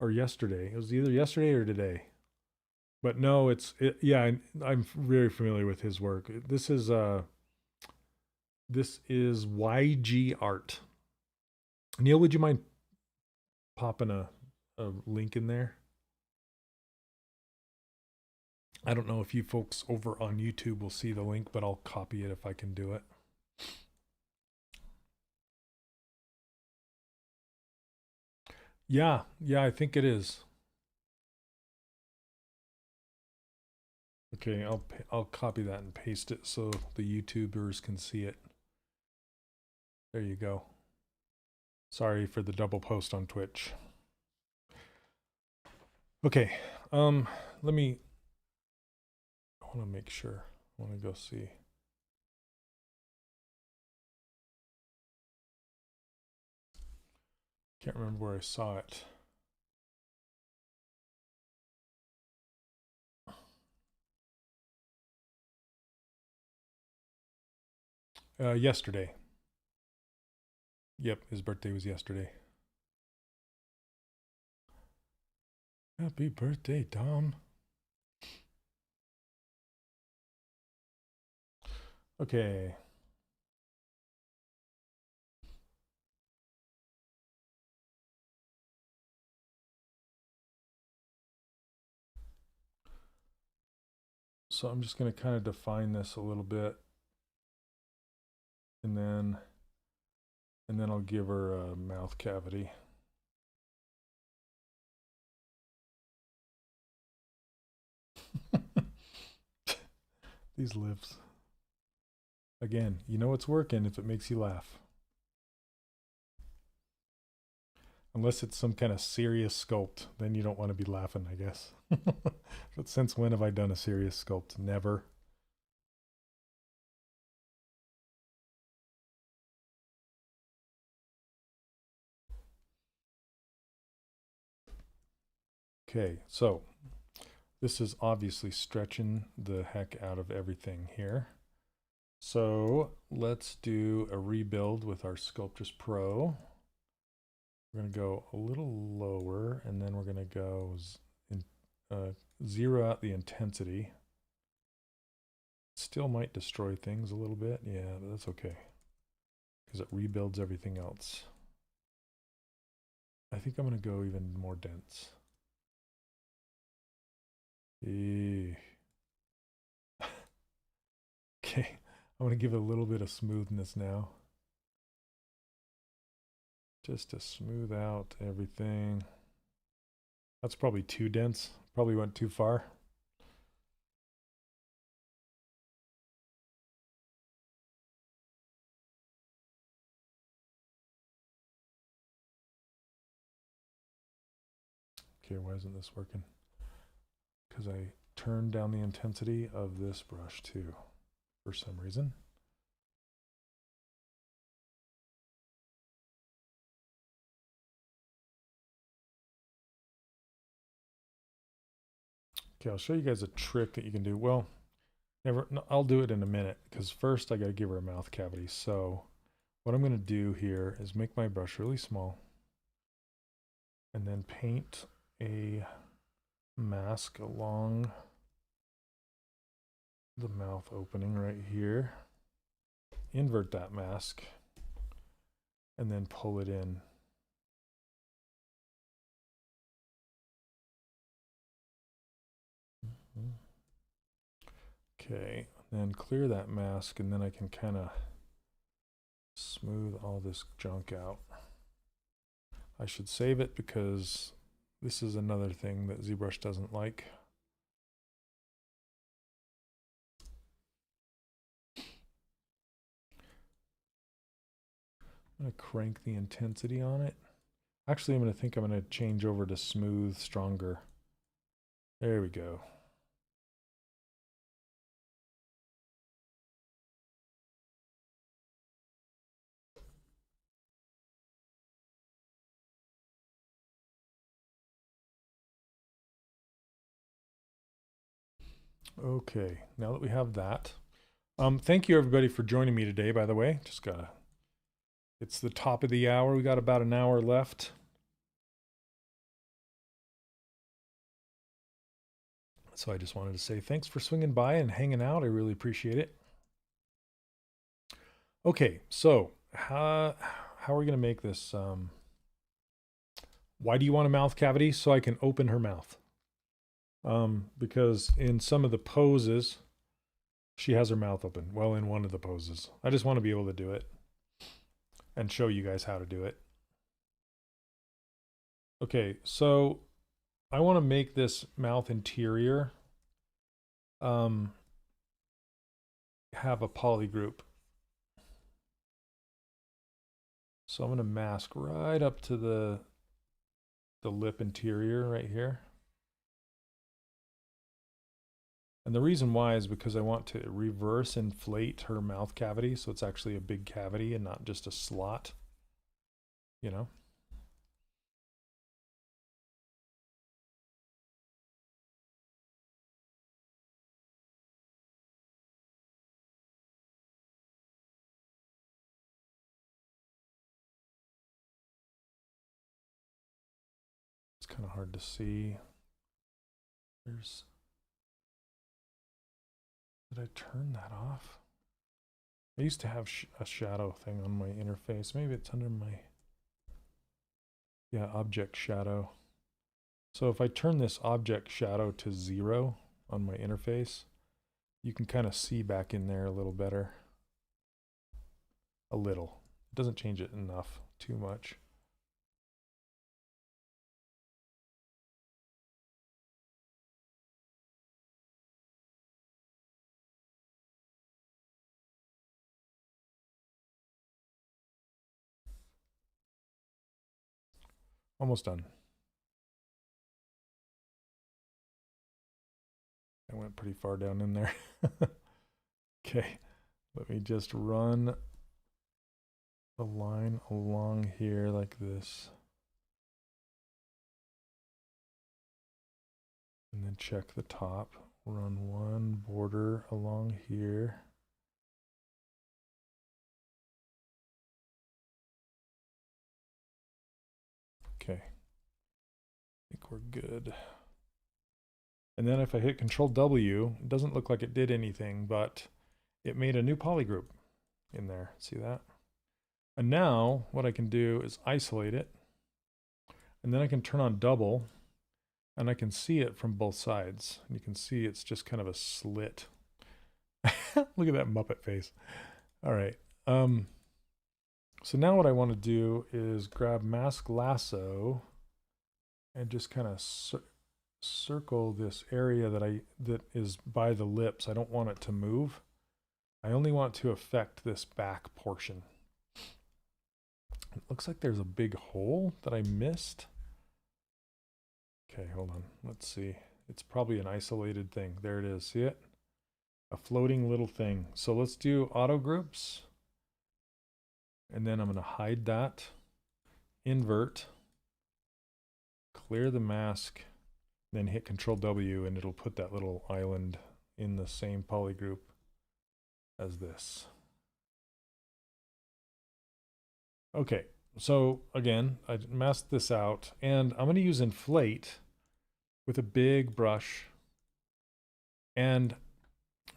Or yesterday. It was either yesterday or today. But no, yeah, I'm very familiar with his work. This is YG Art. Neil, would you mind popping a link in there? I don't know if you folks over on YouTube will see the link, but I'll copy it if I can do it. Yeah, I think it is. Okay, I'll copy that and paste it so the YouTubers can see it. There you go. Sorry for the double post on Twitch. Okay, let me, I want to make sure. I want to go see. Can't remember where I saw it. Yesterday. Yep, his birthday was yesterday. Happy birthday, Dom. Okay. So I'm just going to kind of define this a little bit. And then I'll give her a mouth cavity. These lips. Again, you know it's working if it makes you laugh. Unless it's some kind of serious sculpt, then you don't want to be laughing, I guess. But since when have I done a serious sculpt? Never. Okay, so this is obviously stretching the heck out of everything here. So let's do a rebuild with our Sculptress Pro. We're going to go a little lower, and then we're going to go zero out the intensity. Still might destroy things a little bit. Yeah, but that's okay, because it rebuilds everything else. I think I'm going to go even more dense. Okay, I'm going to give it a little bit of smoothness now. Just to smooth out everything. That's probably too dense. Probably went too far. Okay, why isn't this working? Because I turned down the intensity of this brush too, for some reason. Okay, I'll show you guys a trick that you can do. Well, I'll do it in a minute, because first I got to give her a mouth cavity. So what I'm going to do here is make my brush really small and then paint a mask along the mouth opening right here. Invert that mask and then pull it in. Okay, then clear that mask, and then I can kind of smooth all this junk out. I should save it because this is another thing that ZBrush doesn't like. I'm going to crank the intensity on it. Actually, I'm going to change over to smooth, stronger. There we go. Okay, now that we have that, thank you everybody for joining me today, by the way. It's the top of the hour. We got about an hour left. So I just wanted to say thanks for swinging by and hanging out. I really appreciate it. Okay, so how are we going to make this? Why do you want a mouth cavity? So I can open her mouth. Because in some of the poses, she has her mouth open. Well, in one of the poses. I just want to be able to do it and show you guys how to do it. Okay, so I want to make this mouth interior have a poly group. So I'm going to mask right up to the lip interior right here. And the reason why is because I want to reverse inflate her mouth cavity so it's actually a big cavity and not just a slot, you know? It's kind of hard to see. There's... Did I turn that off? I used to have a shadow thing on my interface. Maybe it's under my... Yeah, object shadow. So if I turn this object shadow to 0 on my interface, you can kind of see back in there a little better. A little. It doesn't change it enough, too much. Almost done. I went pretty far down in there. Okay, let me just run the line along here like this. And then check the top. Run one border along here. Okay, I think we're good. And then if I hit Control W, it doesn't look like it did anything, but it made a new polygroup in there. See that? And now what I can do is isolate it. And then I can turn on double and I can see it from both sides. And you can see it's just kind of a slit. Look at that Muppet face. All right. So now what I want to do is grab Mask Lasso and just kind of circle this area that is by the lips. I don't want it to move. I only want to affect this back portion. It looks like there's a big hole that I missed. Okay, hold on. Let's see. It's probably an isolated thing. There it is. See it? A floating little thing. So let's do auto groups. And then I'm going to hide that. Invert. Clear the mask. Then hit Control W and it'll put that little island in the same polygroup as this. Okay, so again, I masked this out and I'm going to use inflate with a big brush. And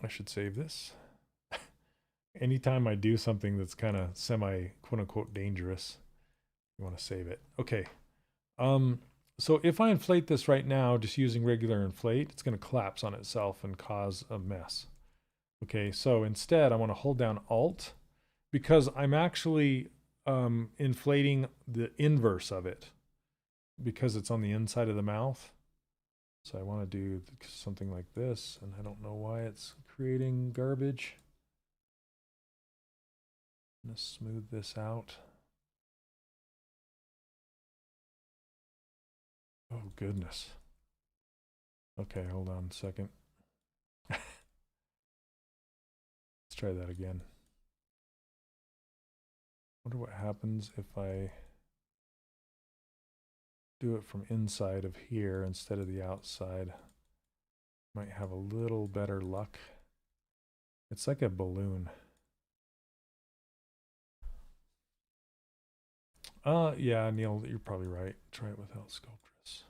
I should save this. Anytime I do something that's kind of semi quote unquote dangerous, you want to save it. Okay. So if I inflate this right now, just using regular inflate, it's going to collapse on itself and cause a mess. Okay, so instead I want to hold down Alt because I'm actually inflating the inverse of it because it's on the inside of the mouth. So I want to do something like this, and I don't know why it's creating garbage. I'm going to smooth this out. Oh, goodness. Okay, hold on a second. Let's try that again. Wonder what happens if I do it from inside of here instead of the outside. Might have a little better luck. It's like a balloon. Yeah, Neil, you're probably right. Try it without Sculptress.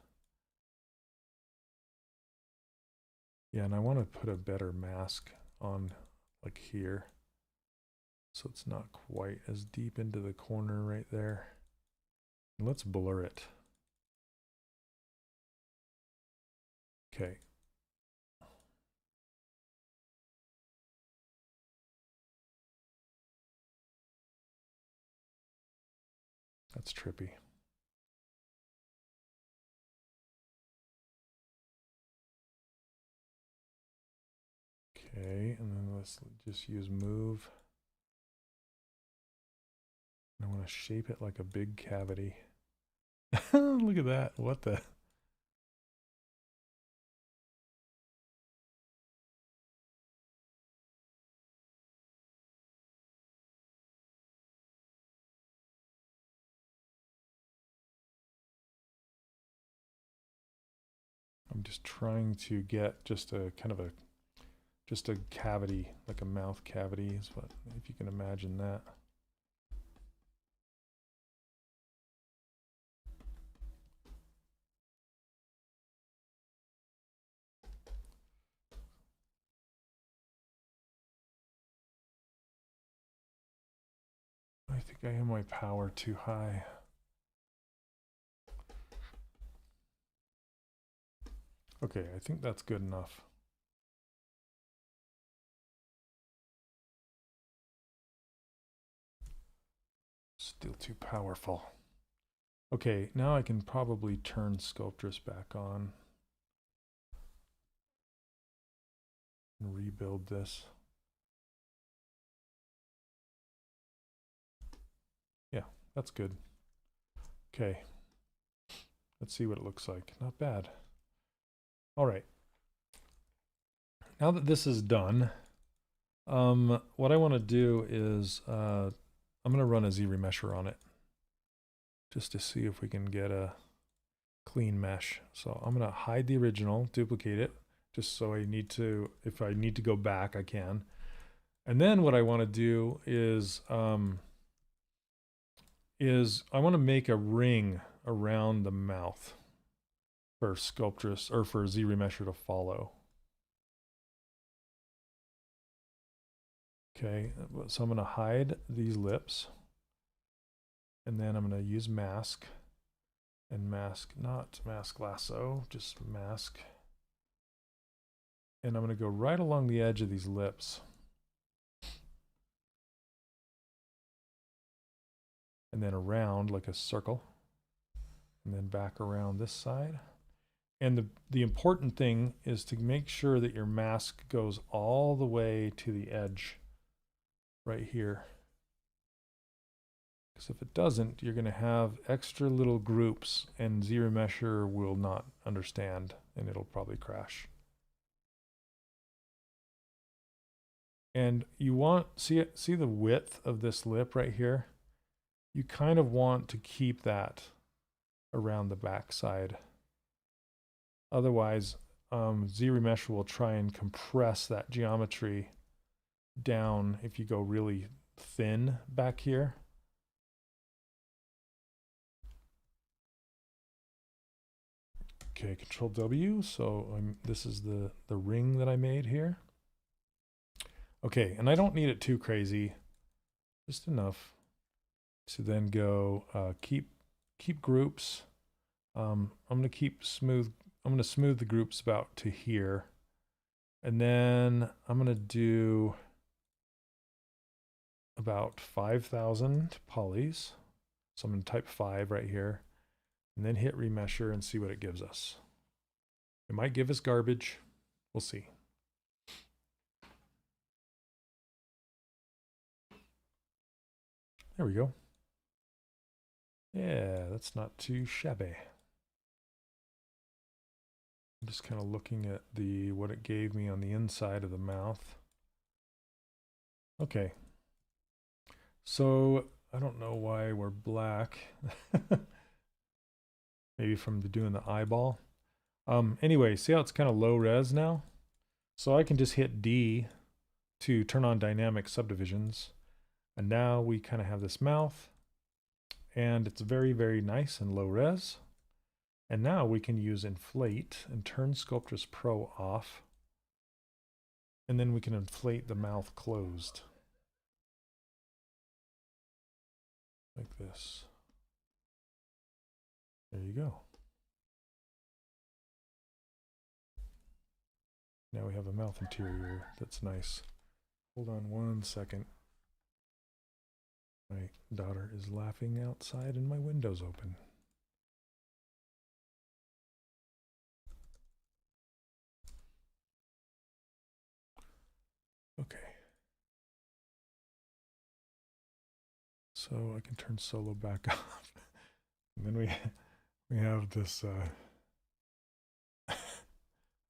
Yeah, and I want to put a better mask on like here. So it's not quite as deep into the corner right there. And let's blur it. Okay. That's trippy. Okay, and then let's just use move. I want to shape it like a big cavity. Look at that. What the? I'm just trying to get just a kind of a cavity, like a mouth cavity is what, if you can imagine that. I think I have my power too high. Okay, I think that's good enough. Still too powerful. Okay, now I can probably turn Sculptress back on and rebuild this. Yeah, that's good. Okay, let's see what it looks like. Not bad. All right. Now that this is done, what I want to do is I'm going to run a Z-remesher on it just to see if we can get a clean mesh. So I'm going to hide the original, duplicate it, just so I need to, if I need to go back, I can. And then what I want to do is I want to make a ring around the mouth for Sculptress, or for Z-remesher to follow. Okay, so I'm going to hide these lips, and then I'm going to use mask, and mask, not mask lasso, just mask. And I'm going to go right along the edge of these lips. And then around like a circle, and then back around this side. And the important thing is to make sure that your mask goes all the way to the edge right here. Because if it doesn't, you're going to have extra little groups, and Z-remesher will not understand, and it'll probably crash. And you want, see the width of this lip right here? You kind of want to keep that around the back side. Otherwise, Z-remesher will try and compress that geometry down if you go really thin back here. Okay, Control W. So this is the ring that I made here. Okay, and I don't need it too crazy, just enough to then go keep groups. I'm gonna smooth the groups about to here, and then I'm gonna do about 5,000 polys. So I'm gonna type 5 right here, and then hit remesher and see what it gives us. It might give us garbage. We'll see. There we go. Yeah, that's not too shabby. I'm just kind of looking at what it gave me on the inside of the mouth. Okay. So I don't know why we're black. Maybe from doing the eyeball. Anyway, see how it's kind of low res now? So I can just hit D to turn on dynamic subdivisions. And now we kind of have this mouth, and it's very, very nice and low res. And now we can use inflate and turn Sculptress Pro off. And then we can inflate the mouth closed. Like this. There you go. Now we have a mouth interior that's nice. Hold on one second. My daughter is laughing outside and my window's open. Okay. So I can turn solo back off. And then we have this,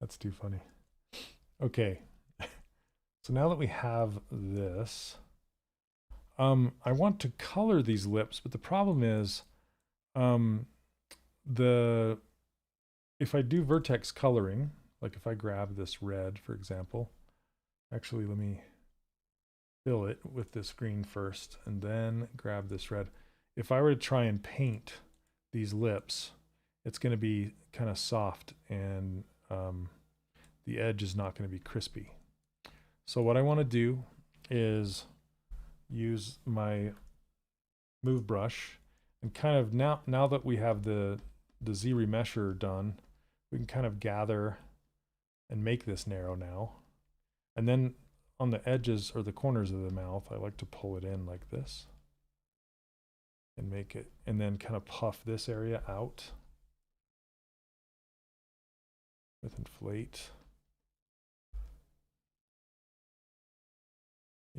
that's too funny. Okay. So now that we have this, I want to color these lips, but the problem is, if I do vertex coloring, like if I grab this red, for example, actually let me fill it with this green first and then grab this red. If I were to try and paint these lips, it's going to be kind of soft and the edge is not going to be crispy. So what I want to do is use my move brush and kind of now that we have the Z remesher done, we can kind of gather and make this narrow now. And then on the edges or the corners of the mouth, I like to pull it in like this and make it, and then kind of puff this area out with inflate.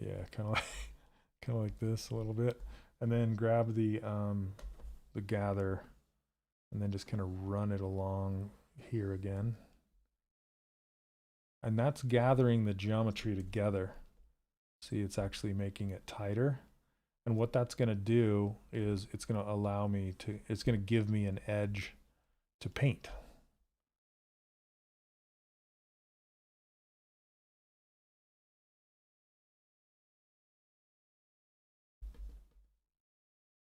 Yeah, kind of like this a little bit, and then grab the gather and then just kind of run it along here again. And that's gathering the geometry together. See, it's actually making it tighter. And what that's going to do is it's going to allow me to, it's going to give me an edge to paint.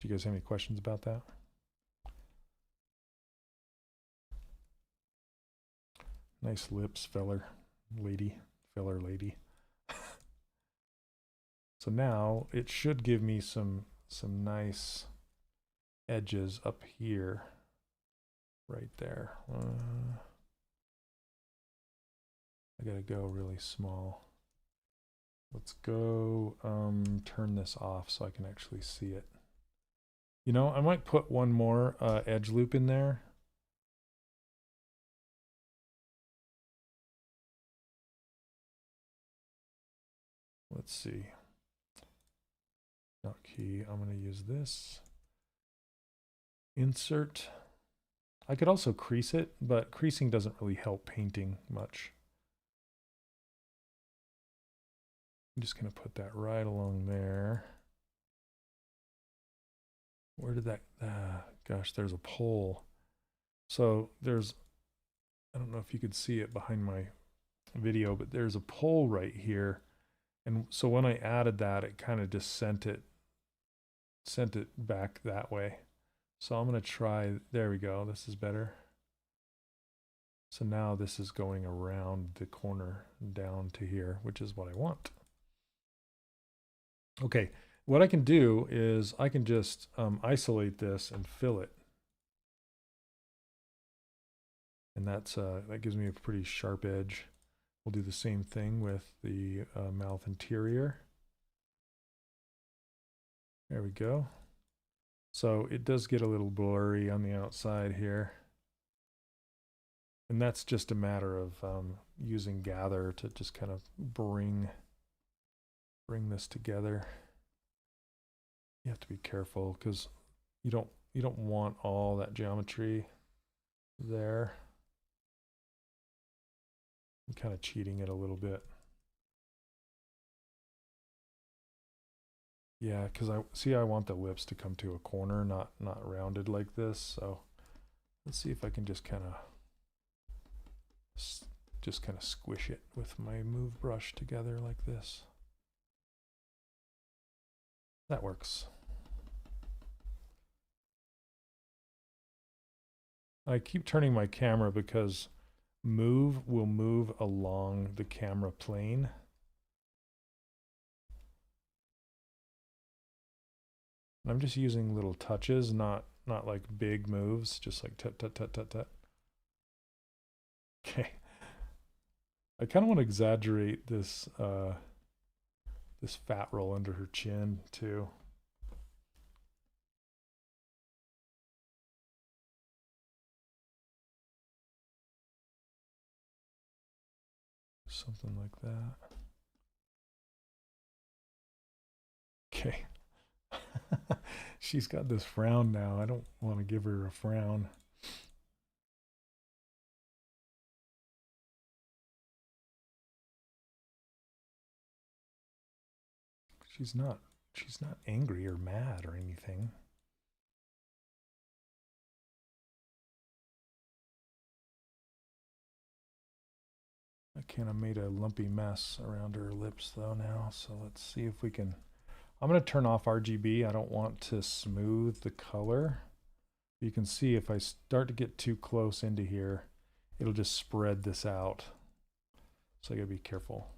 Do you guys have any questions about that? Nice lips, filler lady. So now it should give me some nice edges up here, right there. I gotta go really small. Let's go turn this off so I can actually see it. You know, I might put one more edge loop in there. Let's see. Not key. I'm going to use this. Insert. I could also crease it, but creasing doesn't really help painting much. I'm just going to put that right along there. Where did that, gosh, there's a pole. So there's, I don't know if you could see it behind my video, but there's a pole right here. And so when I added that, it kind of just sent it back that way. So I'm going to try, there we go, this is better. So now this is going around the corner down to here, which is what I want. Okay, what I can do is I can just isolate this and fill it. And that's that gives me a pretty sharp edge. We'll do the same thing with the mouth interior. There we go. So it does get a little blurry on the outside here. And that's just a matter of using gather to just kind of bring this together. You have to be careful because you don't want all that geometry there. I'm kind of cheating it a little bit. Yeah, because I want the lips to come to a corner, not rounded like this. So let's see if I can just kind of squish it with my move brush together like this. That works. I keep turning my camera because move will move along the camera plane. And I'm just using little touches, not like big moves, just like tut tut tut tut tut. Okay. I kind of want to exaggerate this this fat roll under her chin too. Something like that. Okay. She's got this frown now. I don't want to give her a frown. She's not angry or mad or anything. I kind of made a lumpy mess around her lips though now, so let's see if we can. I'm going to turn off RGB. I don't want to smooth the color. You can see if I start to get too close into here, it'll just spread this out. So I gotta be careful.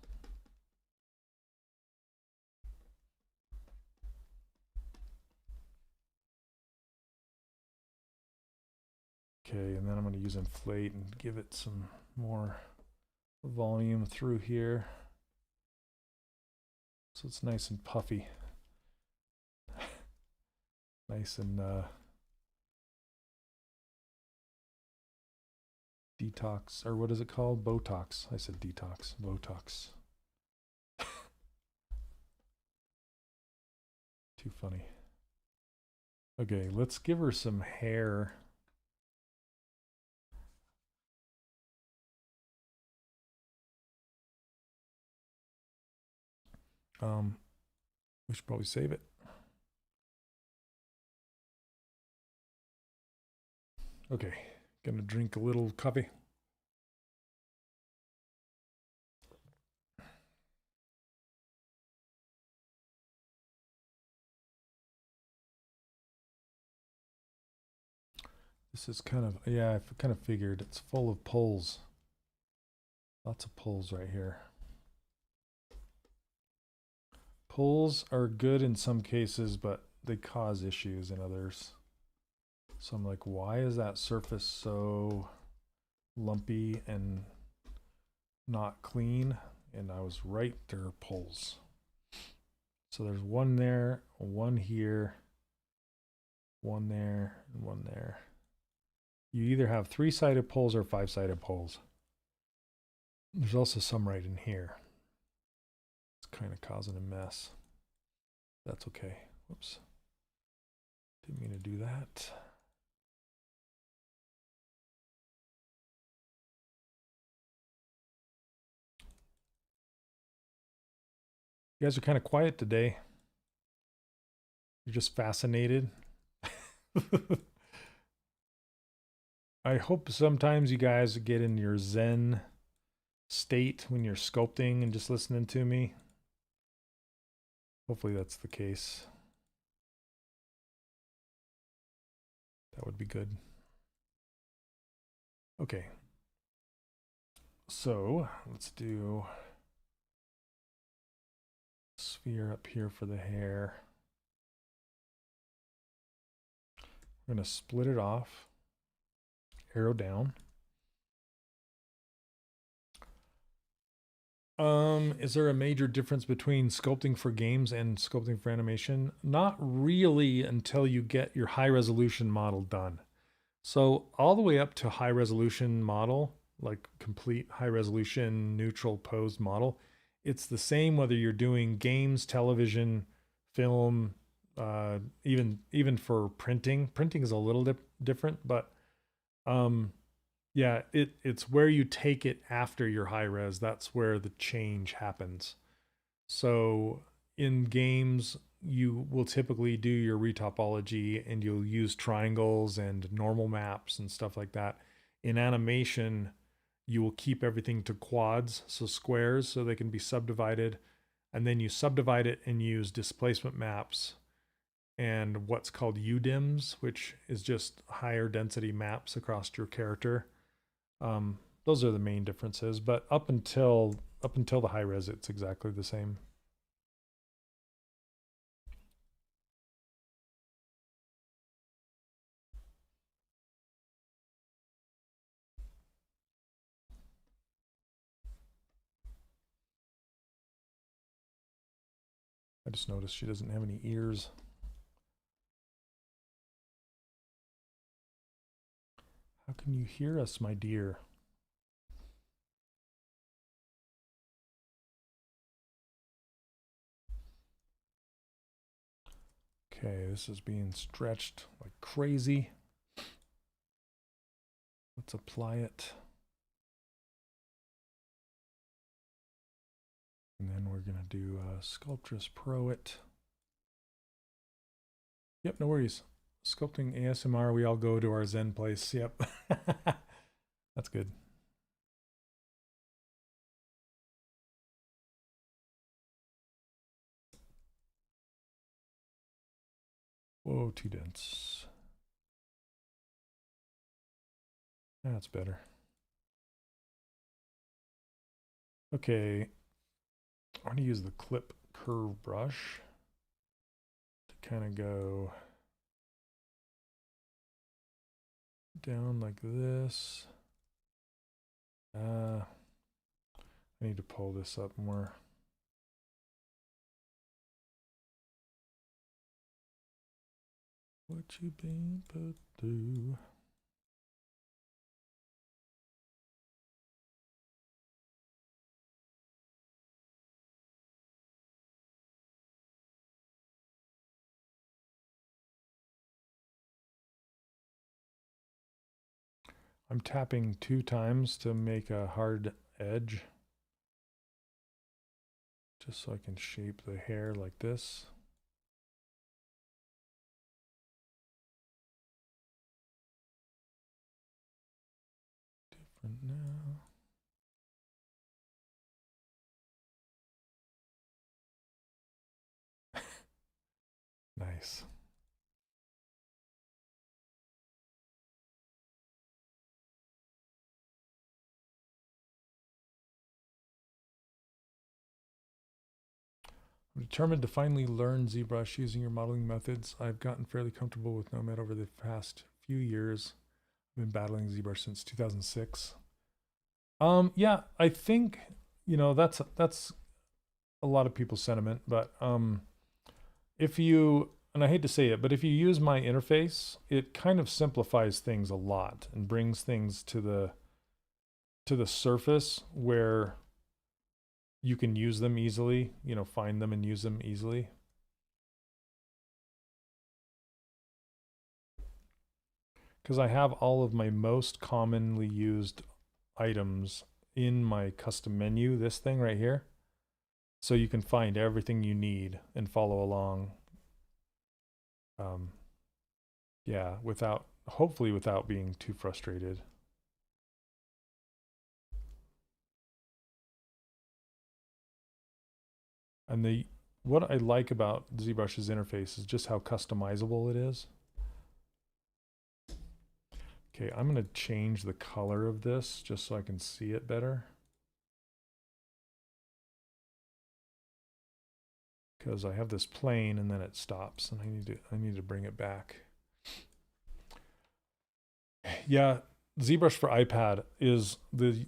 Okay, and then I'm going to use inflate and give it some more volume through here. So it's nice and puffy. Nice and detox, or what is it called? Botox. I said detox. Botox. Too funny. Okay, let's give her some hair. We should probably save it. Okay, gonna drink a little coffee. This is kind of, yeah, I kind of figured it's full of pulls. Lots of pulls right here. Pulls are good in some cases, but they cause issues in others. So I'm like, why is that surface so lumpy and not clean? And I was right, there are pulls. So there's one there, one here, one there, and one there. You either have 3-sided pulls or 5-sided pulls. There's also some right in here. It's kind of causing a mess. That's okay. Whoops. Didn't mean to do that. You guys are kind of quiet today. You're just fascinated. I hope sometimes you guys get in your Zen state when you're sculpting and just listening to me. Hopefully that's the case. That would be good. Okay. So let's do sphere up here for the hair. We're going to split it off, arrow down. Is there a major difference between sculpting for games and sculpting for animation? Not really until you get your high resolution model done. So all the way up to high resolution model, like complete high resolution neutral posed model, it's the same whether you're doing games, television, film, even for printing. Printing is a little different, but yeah, it's where you take it after your high res. That's where the change happens. So in games, you will typically do your retopology and you'll use triangles and normal maps and stuff like that. In animation, you will keep everything to quads, so squares, so they can be subdivided. And then you subdivide it and use displacement maps and what's called UDIMs, which is just higher density maps across your character. Those are the main differences, but up until the high res, it's exactly the same. I just noticed she doesn't have any ears. How can you hear us, my dear? Okay, this is being stretched like crazy. Let's apply it. And then we're going to do Sculptress Pro it. Yep, no worries. Sculpting ASMR, we all go to our Zen place. Yep. That's good. Whoa, too dense. That's better. Okay. I want to use the clip curve brush to kind of go down like this. I need to pull this up more. What you been put through? I'm tapping 2 times to make a hard edge, just so I can shape the hair like this. Different now. Nice. I'm determined to finally learn ZBrush using your modeling methods. I've gotten fairly comfortable with Nomad over the past few years. I've been battling ZBrush since 2006. Yeah, I think, you know, that's a lot of people's sentiment, but if you, and I hate to say it, but if you use my interface, it kind of simplifies things a lot and brings things to the surface where you can use them easily, you know, find them and use them easily. Because I have all of my most commonly used items in my custom menu, this thing right here. So you can find everything you need and follow along. Yeah, hopefully without being too frustrated. And what I like about ZBrush's interface is just how customizable it is. Okay, I'm going to change the color of this just so I can see it better. Because I have this plane and then it stops and I need to bring it back. Yeah, ZBrush for iPad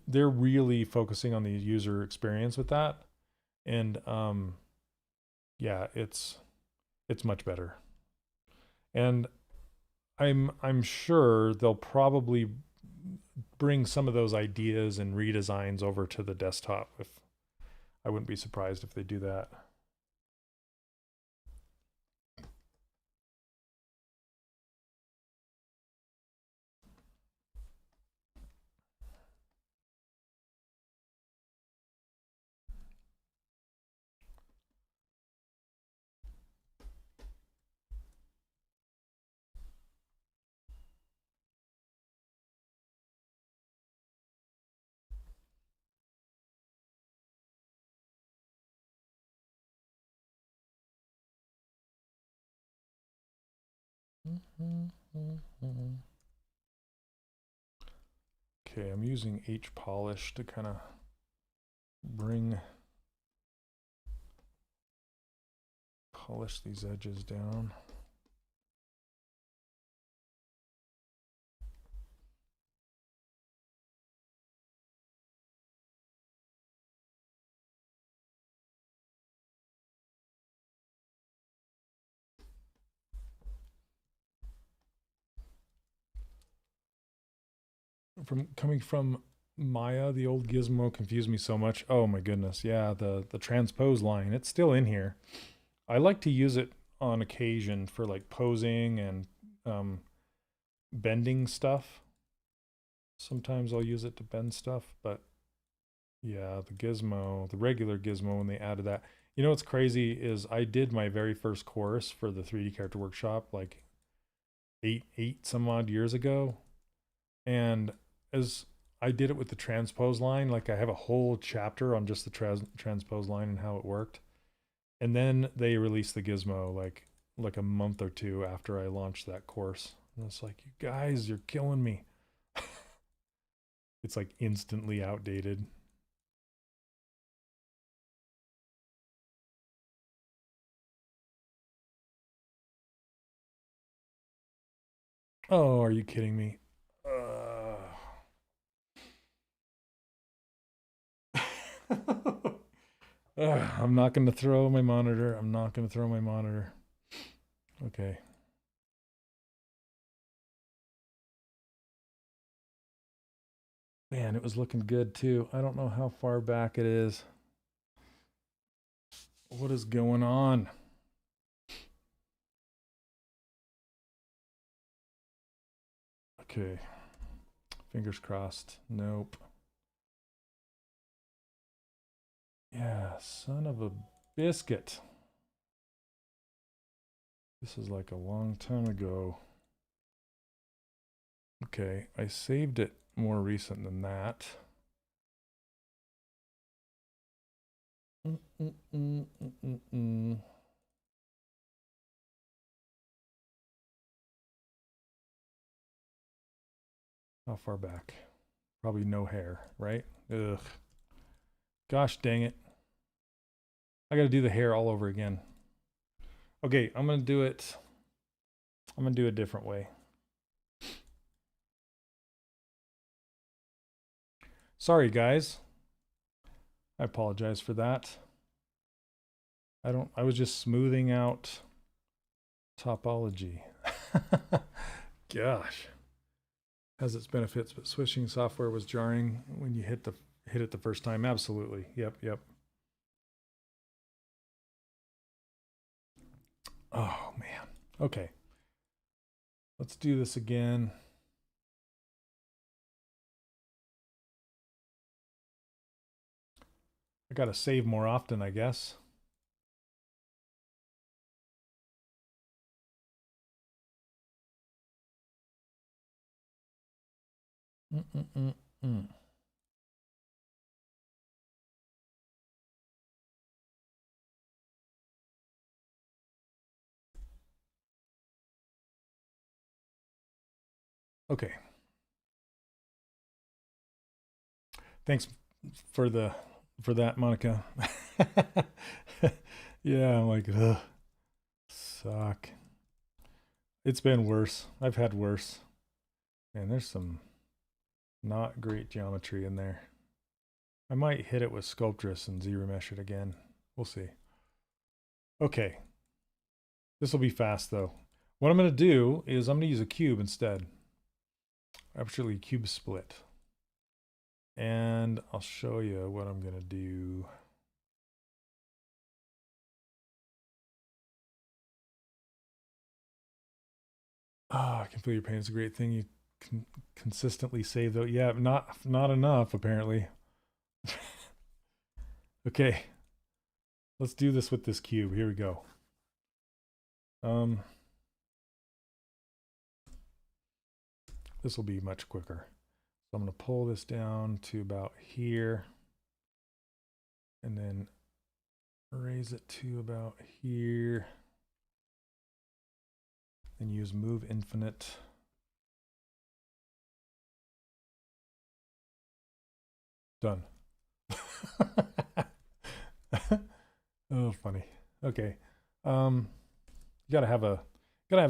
they're really focusing on the user experience with that. And yeah, it's much better. And I'm sure they'll probably bring some of those ideas and redesigns over to the desktop. I wouldn't be surprised if they do that. Okay, I'm using H polish to kind of polish these edges down. Coming from Maya, the old gizmo confused me so much. Oh my goodness. Yeah, the transpose line, it's still in here. I like to use it on occasion for like posing and bending stuff. Sometimes I'll use it to bend stuff, but yeah, the gizmo, the regular gizmo, when they added that. You know what's crazy is I did my very first course for the 3D character workshop like eight some odd years ago. And as I did it with the transpose line, like I have a whole chapter on just the transpose line and how it worked. And then they released the gizmo like a month or two after I launched that course. And it's like, you guys, you're killing me. It's like instantly outdated. Oh, are you kidding me? I'm not going to throw my monitor. I'm not going to throw my monitor. Okay. Man, it was looking good too. I don't know how far back it is. What is going on? Okay. Fingers crossed. Nope. Yeah, son of a biscuit. This is like a long time ago. Okay, I saved it more recent than that. How far back? Probably no hair, right? Ugh. Gosh dang it. I got to do the hair all over again. Okay, I'm going to do it. I'm going to do it a different way. Sorry, guys. I apologize for that. I was just smoothing out topology. Gosh. Has its benefits, but switching software was jarring when you hit it the first time. Absolutely. Yep. Oh man. Okay. Let's do this again. I gotta save more often, I guess. Okay. Thanks for that, Monica. Yeah, I'm like, ugh, suck. It's been worse. I've had worse. And there's some not great geometry in there. I might hit it with Sculptress and ZRemesh it again. We'll see. Okay. This will be fast though. What I'm going to do is I'm going to use a cube instead. Actually, cube split. And I'll show you what I'm going to do. I can feel your pain. It's a great thing you can consistently save though. Yeah, not enough apparently. Okay. Let's do this with this cube. Here we go. This will be much quicker. So I'm going to pull this down to about here and then raise it to about here and use move infinite. Done. Oh, funny. Okay. You gotta have a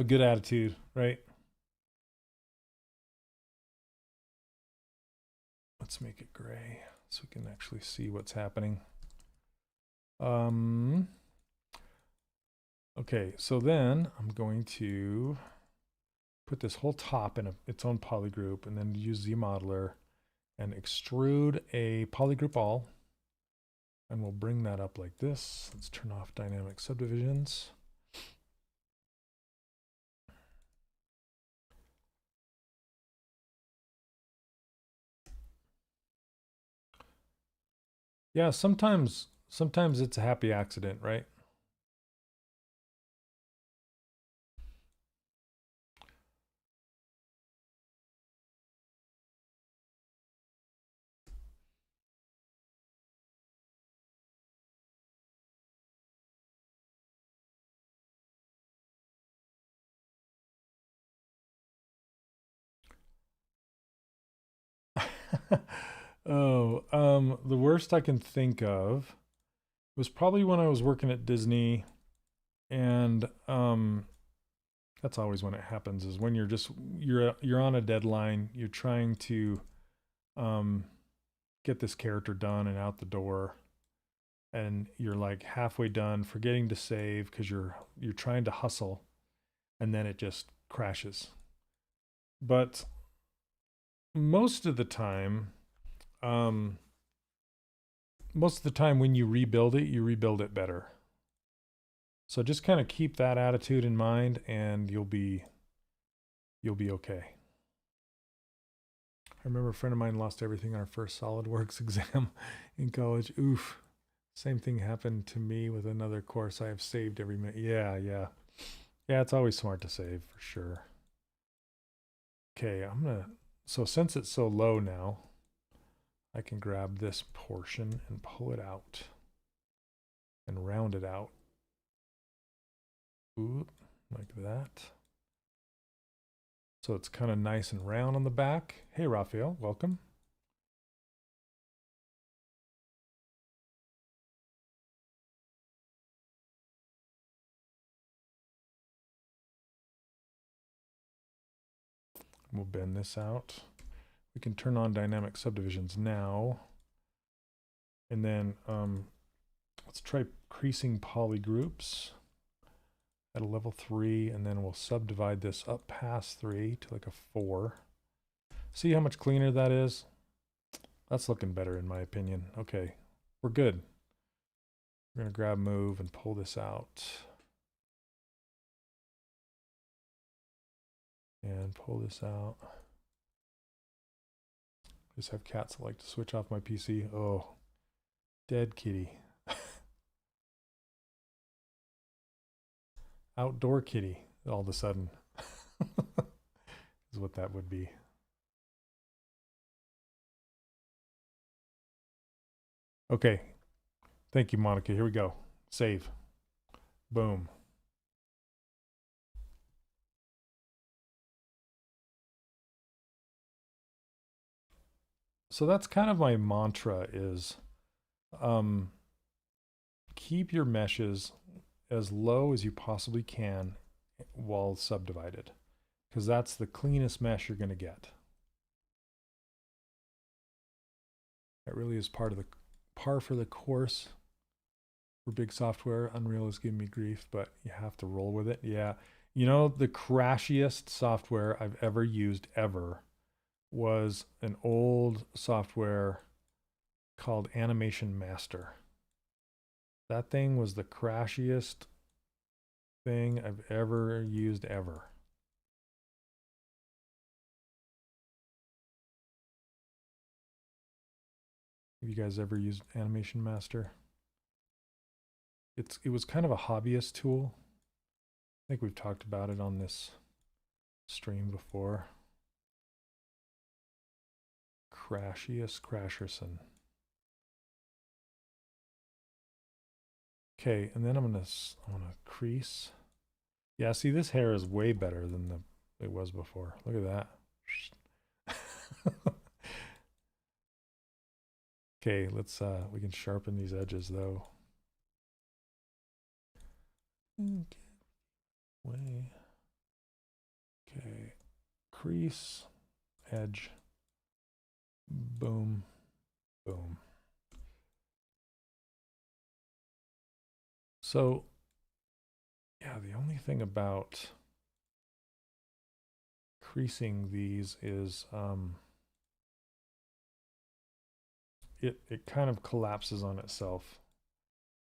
good attitude, right? Let's make it gray so we can actually see what's happening. Okay, so then I'm going to put this whole top in its own polygroup and then use ZModeler and extrude a polygroup all. And we'll bring that up like this. Let's turn off dynamic subdivisions. Yeah, sometimes it's a happy accident, right? Oh, the worst I can think of was probably when I was working at Disney, and that's always when it happens, is when you're on a deadline, you're trying to um get this character done and out the door, and you're like halfway done, forgetting to save because you're trying to hustle, and then it just crashes. But most of the time, um, most of the time when you rebuild it better. So just kind of keep that attitude in mind, and you'll be okay. I remember a friend of mine lost everything on our first SolidWorks exam in college. Oof. Same thing happened to me with another course I have saved every minute. Yeah, yeah. Yeah, it's always smart to save for sure. Okay, so since it's so low now, I can grab this portion and pull it out and round it out. Ooh, like that. So it's kind of nice and round on the back. Hey, Raphael, welcome. We'll bend this out. We can turn on dynamic subdivisions now. And then let's try creasing polygroups at a level 3, and then we'll subdivide this up past 3 to like a 4. See how much cleaner that is? That's looking better in my opinion. Okay, we're good. We're gonna grab move and pull this out. And pull this out. Just have cats that like to switch off my PC. Oh, dead kitty. Outdoor kitty, all of a sudden. Is what that would be. Okay. Thank you, Monica. Here we go. Save. Boom. So that's kind of my mantra is um, keep your meshes as low as you possibly can while subdivided, because that's the cleanest mesh you're going to get. That really is part of the par for the course for big software. Unreal is giving me grief, but you have to roll with it. Yeah. You know, the crashiest software I've ever used ever was an old software called Animation Master. That thing was the crashiest thing I've ever used ever. Have you guys ever used Animation Master? It was kind of a hobbyist tool. I think we've talked about it on this stream before. Crashiest Crasherson. Okay, and then I'm gonna crease. Yeah, see, this hair is way better than it was before. Look at that. Okay, let's we can sharpen these edges though. Way. Okay, crease, edge, boom, boom. So, yeah, the only thing about creasing these is it kind of collapses on itself,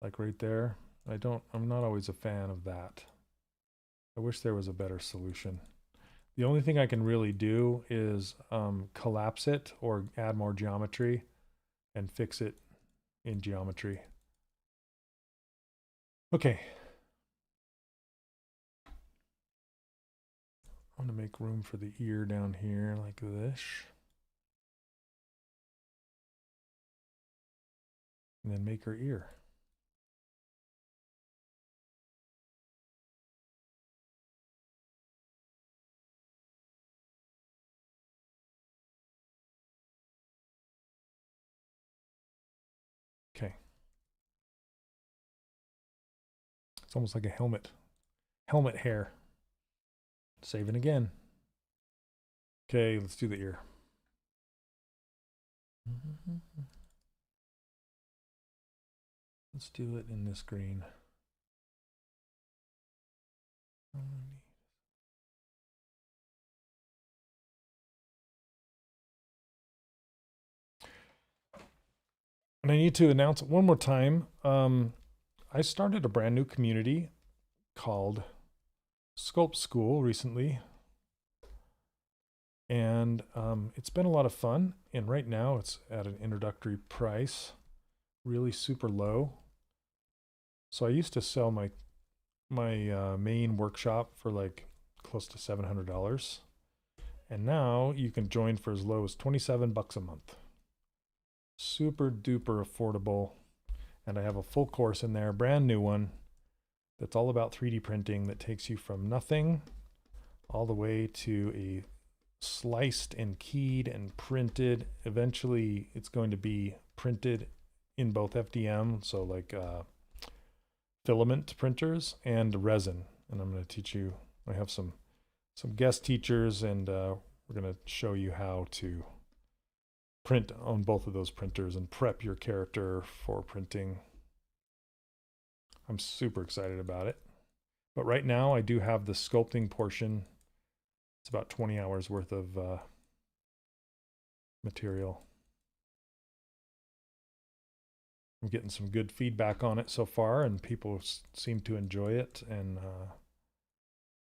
like right there. I'm not always a fan of that. I wish there was a better solution. The only thing I can really do is collapse it or add more geometry and fix it in geometry. Okay. I'm going to make room for the ear down here like this. And then make her ear. Okay. It's almost like a helmet. Helmet hair. Saving again. Okay, let's do the ear. Let's do it in this green. And I need to announce one more time. I started a brand new community called Sculpt School recently. And it's been a lot of fun. And right now it's at an introductory price, really super low. So I used to sell my main workshop for like close to $700. And now you can join for as low as 27 bucks a month. Super duper affordable. And I have a full course in there, brand new one, that's all about 3D printing, that takes you from nothing all the way to a sliced and keyed and printed. Eventually it's going to be printed in both FDM, so like filament printers, and resin. And I'm going to teach you, I have some guest teachers, and we're going to show you how to print on both of those printers and prep your character for printing. I'm super excited about it. But right now I do have the sculpting portion. It's about 20 hours worth of material. I'm getting some good feedback on it so far, and people seem to enjoy it. And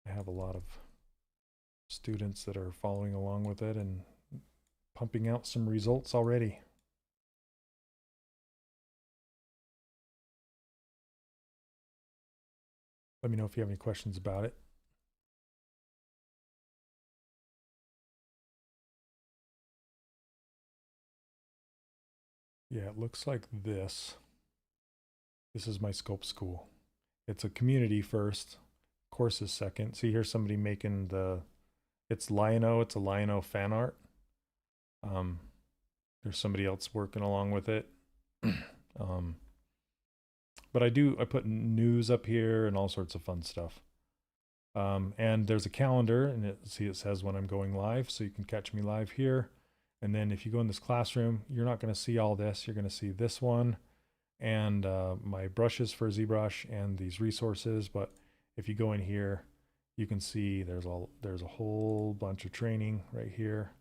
I have a lot of students that are following along with it and pumping out some results already. Let me know if you have any questions about it. Yeah, it looks like this. This is my Sculpt School. It's a community first, courses second. See, here's somebody making it's Lionel, it's a Lionel fan art. There's somebody else working along with it. But I put news up here and all sorts of fun stuff. And there's a calendar, and it says when I'm going live, so you can catch me live here. And then if you go in this classroom, you're not going to see all this. You're going to see this one and my brushes for ZBrush and these resources. But if you go in here, you can see there's a whole bunch of training right here.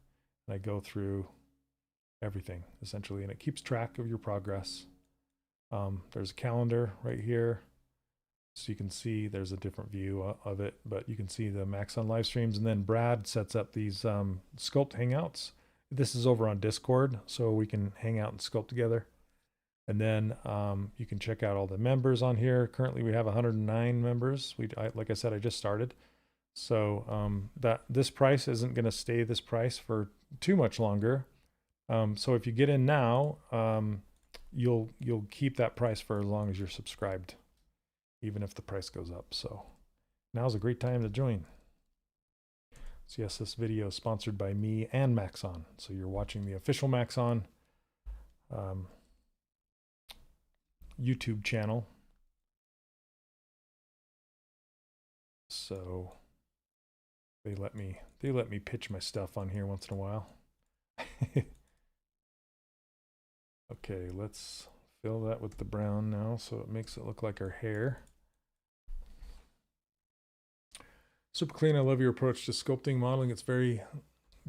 And I go through everything essentially, and it keeps track of your progress. There's a calendar right here, so you can see there's a different view of it, but you can see the Maxon live streams. And then Brad sets up these Sculpt Hangouts. This is over on Discord, so we can hang out and sculpt together. And then you can check out all the members on here. Currently we have 109 members. Like I said, I just started. So this price isn't going to stay this price for too much longer. So if you get in now, you'll keep that price for as long as you're subscribed, even if the price goes up. So now's a great time to join. So yes, this video is sponsored by me and Maxon. So you're watching the official Maxon YouTube channel. So they let me pitch my stuff on here once in a while. Okay, let's fill that with the brown now so it makes it look like our hair. Super clean. I love your approach to sculpting modeling. It's very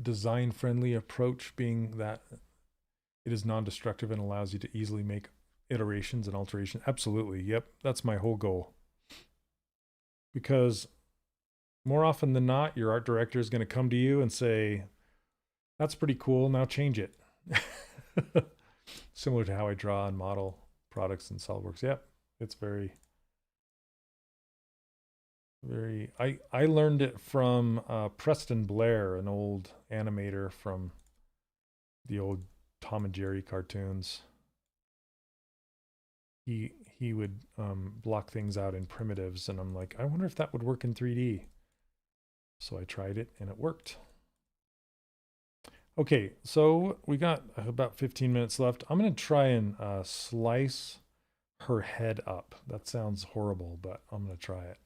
design friendly approach, being that it is non-destructive and allows you to easily make iterations and alterations. Absolutely. Yep. That's my whole goal. Because more often than not, your art director is going to come to you and say, that's pretty cool. Now change it. Similar to how I draw and model products in SolidWorks. Yep, it's very, very. I learned it from Preston Blair, an old animator from the old Tom and Jerry cartoons. He would block things out in primitives, and I'm like, I wonder if that would work in 3D. So I tried it and it worked. Okay, so we got about 15 minutes left. I'm going to try and slice her head up. That sounds horrible, but I'm going to try it.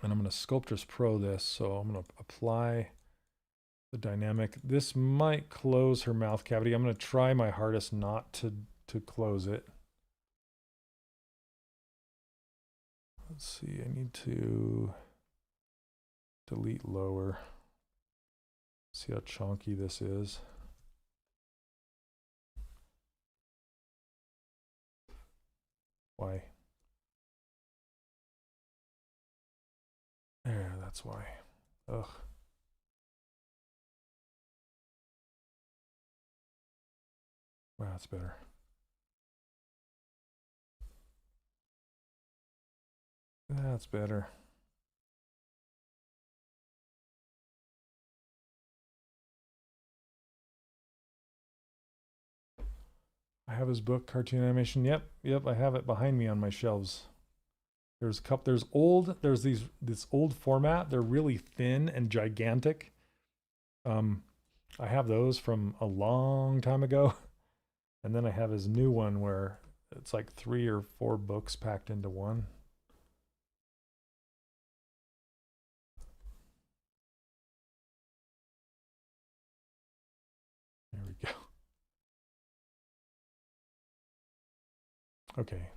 And I'm going to Sculptris Pro this, so I'm going to apply the dynamic. This might close her mouth cavity. I'm going to try my hardest not to close it. Let's see, I need to delete lower. See how chunky this is. Why? There, that's why. Ugh. Wow, that's better. That's better. I have his book, Cartoon Animation. Yep, I have it behind me on my shelves. There's this old format. They're really thin and gigantic. I have those from a long time ago. And then I have his new one where it's like 3 or 4 books packed into one. There we go. Okay.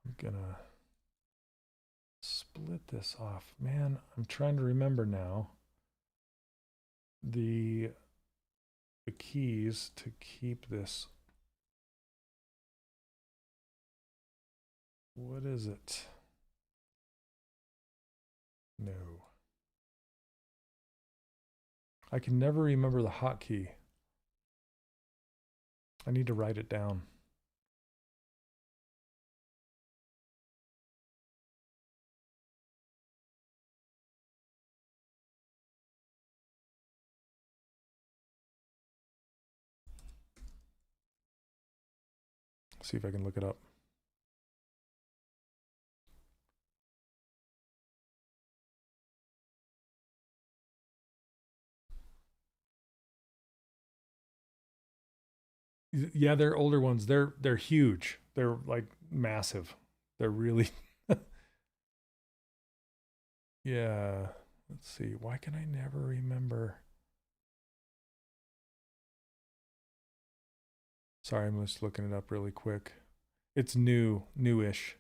I'm gonna split this off. Man, I'm trying to remember now the keys to keep this. What is it? No. I can never remember the hotkey. I need to write it down. See if I can look it up. Yeah, they're older ones. They're huge. They're like massive. They're really Yeah. Let's see. Why can I never remember? Sorry, I'm just looking it up really quick. It's newish.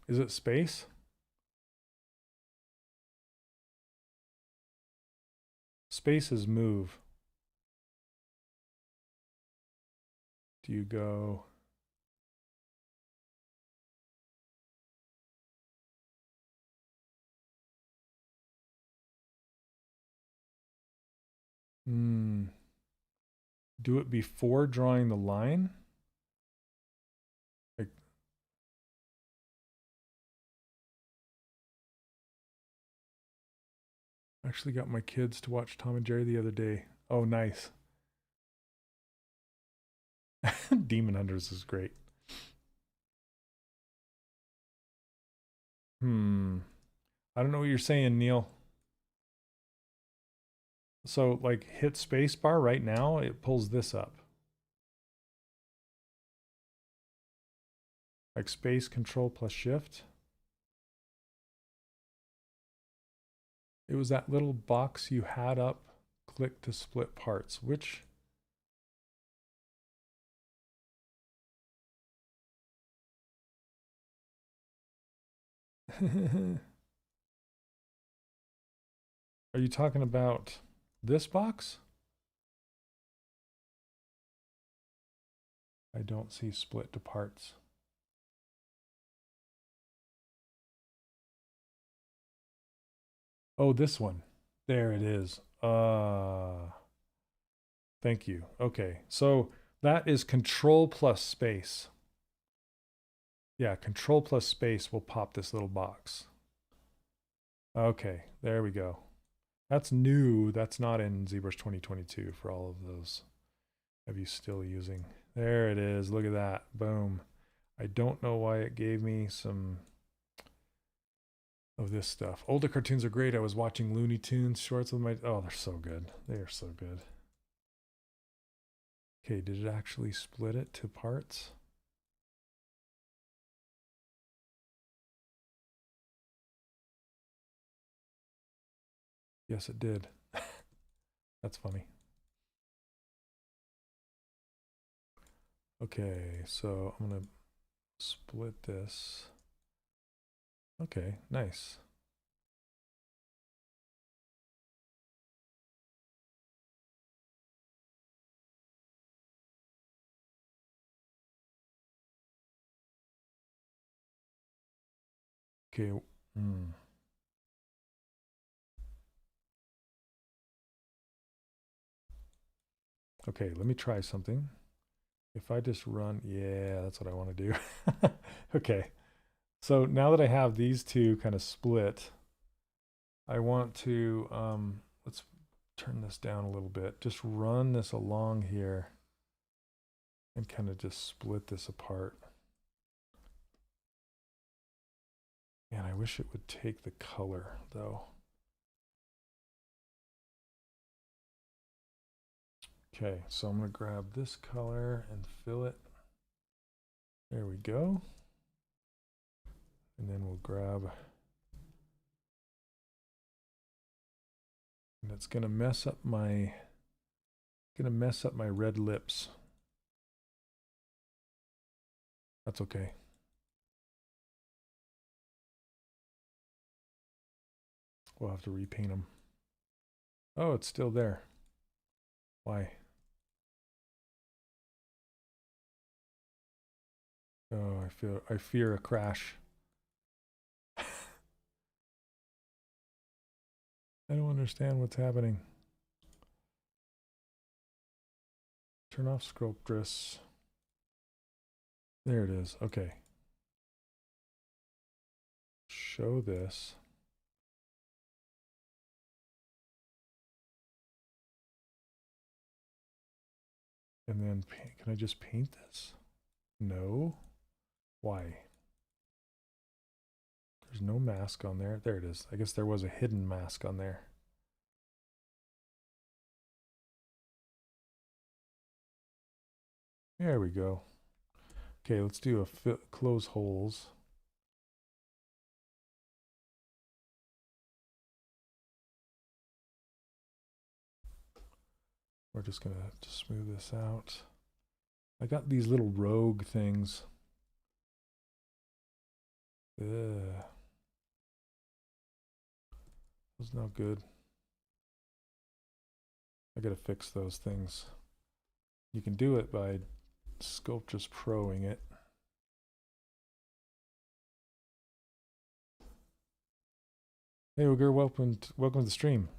Is it space? Space is move. Do you go? Do it before drawing the line? Like, I actually got my kids to watch Tom and Jerry the other day. Oh, nice. Demon Hunters is great. I don't know what you're saying, Neil. So like hit spacebar right now, it pulls this up. Like space control plus shift. It was that little box you had up, click to split parts. Which? Are you talking about this box? I don't see split to parts. Oh, this one. There it is. Thank you. Okay, so that is control plus space. Yeah, control plus space will pop this little box. Okay, there we go. That's new. That's not in ZBrush 2022 for all of those of you still using. There it is. Look at that. Boom. I don't know why it gave me some of this stuff. Older cartoons are great. I was watching Looney Tunes shorts with my... Oh, they're so good. They are so good. Okay, did it actually split it to parts? Yes, it did. That's funny. Okay, so I'm going to split this. Okay, nice. Okay. Okay, let me try something. If I just run, yeah, that's what I want to do. Okay, so now that I have these two kind of split, I want to, let's turn this down a little bit. Just run this along here and kind of just split this apart. And I wish it would take the color though. Okay, so I'm going to grab this color and fill it. There we go. And then we'll grab, and it's going to mess up my red lips. That's okay. We'll have to repaint them. Oh, it's still there. Why? Oh, I fear a crash. I don't understand what's happening. Turn off Sculptress. There it is. Okay. Show this. And then can I just paint this? No. Why? There's no mask on there. There it is. I guess there was a hidden mask on there. There we go. Okay, let's do a close holes. We're just gonna have to smooth this out. I got these little rogue things. Ugh. That's not good. I gotta fix those things. You can do it by Sculptress Proing it. Hey, Uger, welcome to the stream.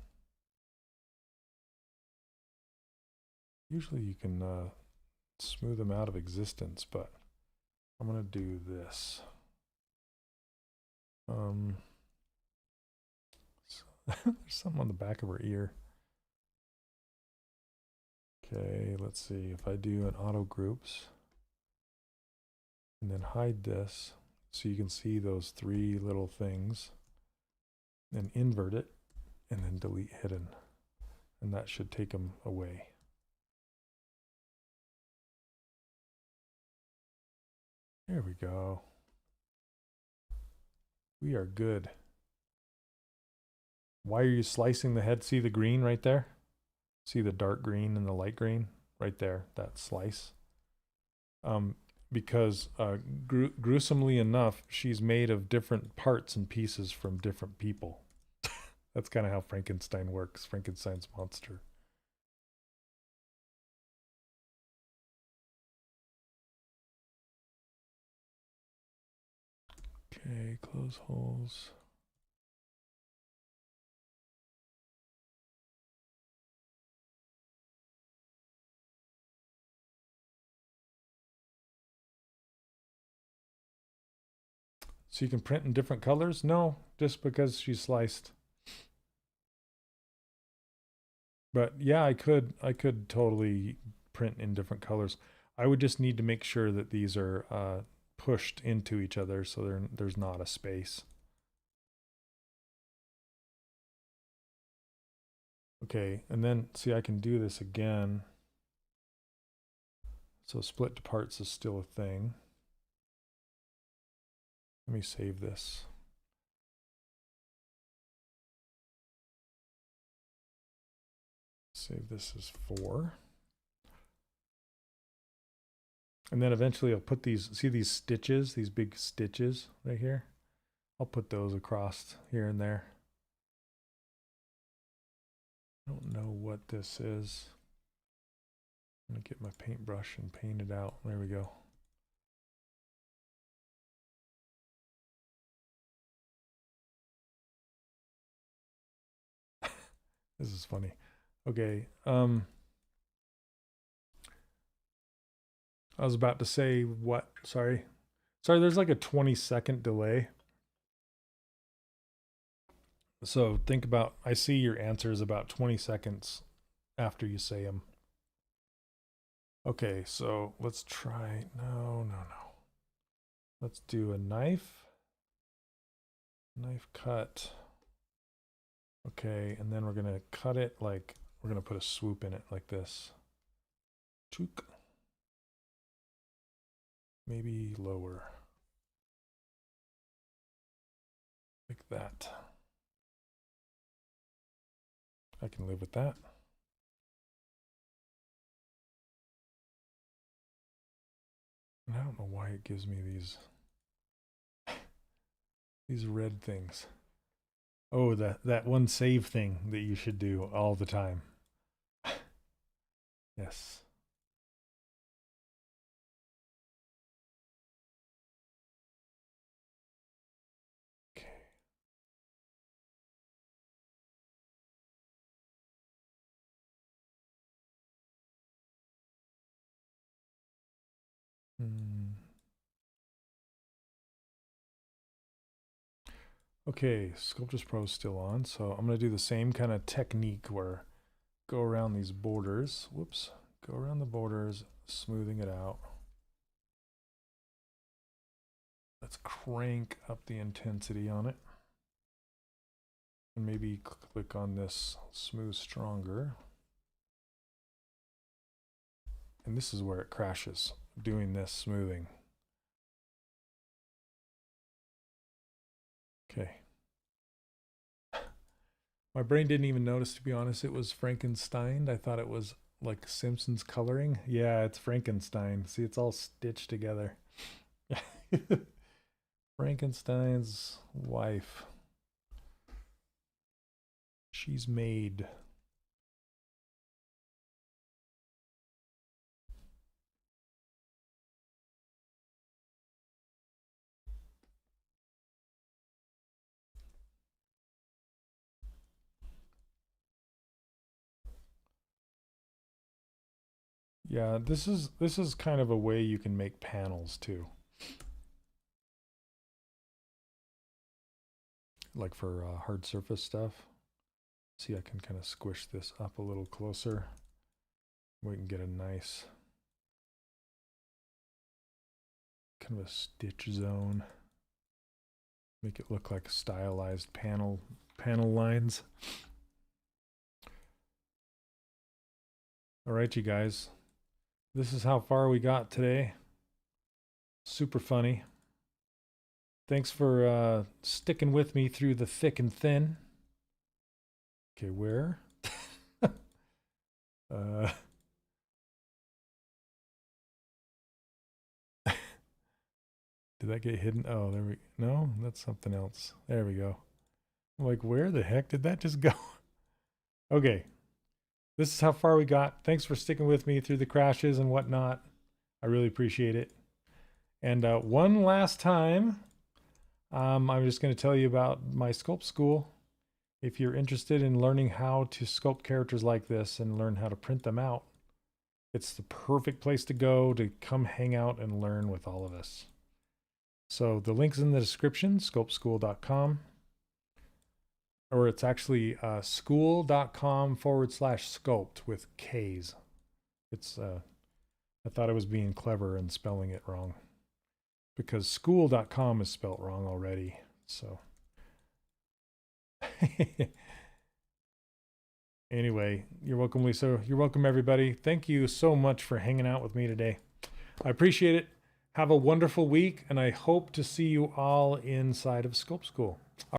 Usually you can smooth them out of existence, but I'm gonna do this. There's something on the back of her ear. Okay, let's see if I do an auto groups and then hide this so you can see those three little things, then invert it and then delete hidden, and that should take them away. There we go. We are good. Why are you slicing the head? See the green right there? See the dark green and the light green right there, that slice? Because gruesomely enough, she's made of different parts and pieces from different people. That's kind of how Frankenstein works, Frankenstein's monster. Okay, close holes. So you can print in different colors? No, just because she's sliced. But yeah, I could totally print in different colors. I would just need to make sure that these are pushed into each other so there's not a space. Okay, and then see, I can do this again. So split to parts is still a thing. Let me save this. Save this as 4. And then eventually I'll put these, see these stitches, these big stitches right here? I'll put those across here and there. I don't know what this is. I'm gonna get my paintbrush and paint it out. There we go. This is funny. Okay, I was about to say what? Sorry, there's like a 20-second delay. So think about, I see your answers about 20 seconds after you say them. Okay, so let's try, no. Let's do a knife cut. Okay, and then we're gonna cut it like, we're gonna put a swoop in it like this. Chook. Maybe lower. Like that. I can live with that. And I don't know why it gives me these red things. Oh, that one save thing that you should do all the time. Yes. Okay. Okay, Sculptors Pro is still on, so I'm going to do the same kind of technique where go around these borders. Whoops. Go around the borders, smoothing it out. Let's crank up the intensity on it. And maybe click on this smooth stronger. And this is where it crashes, doing this smoothing. Okay. My brain didn't even notice, to be honest, it was Frankenstein. I thought it was like Simpsons coloring. Yeah, it's Frankenstein. See, it's all stitched together. Frankenstein's wife. She's made. Yeah, this is kind of a way you can make panels too. Like for hard surface stuff. See, I can kind of squish this up a little closer. We can get a nice kind of a stitch zone. Make it look like stylized panel lines. All right, you guys. This is how far we got today. Super funny. Thanks for sticking with me through the thick and thin. Okay, where? Did that get hidden? Oh, there we no, that's something else. There we go. I'm like, where the heck did that just go? Okay. This is how far we got. Thanks for sticking with me through the crashes and whatnot. I really appreciate it. And one last time, I'm just going to tell you about my Sculpt School. If you're interested in learning how to sculpt characters like this and learn how to print them out, it's the perfect place to go to come hang out and learn with all of us. So the link's in the description, sculptschool.com, or it's actually school.com/sculpt with K's. It's, I thought I was being clever and spelling it wrong because school.com is spelt wrong already. So anyway, you're welcome, Lisa. You're welcome, everybody. Thank you so much for hanging out with me today. I appreciate it. Have a wonderful week, and I hope to see you all inside of Sculpt School.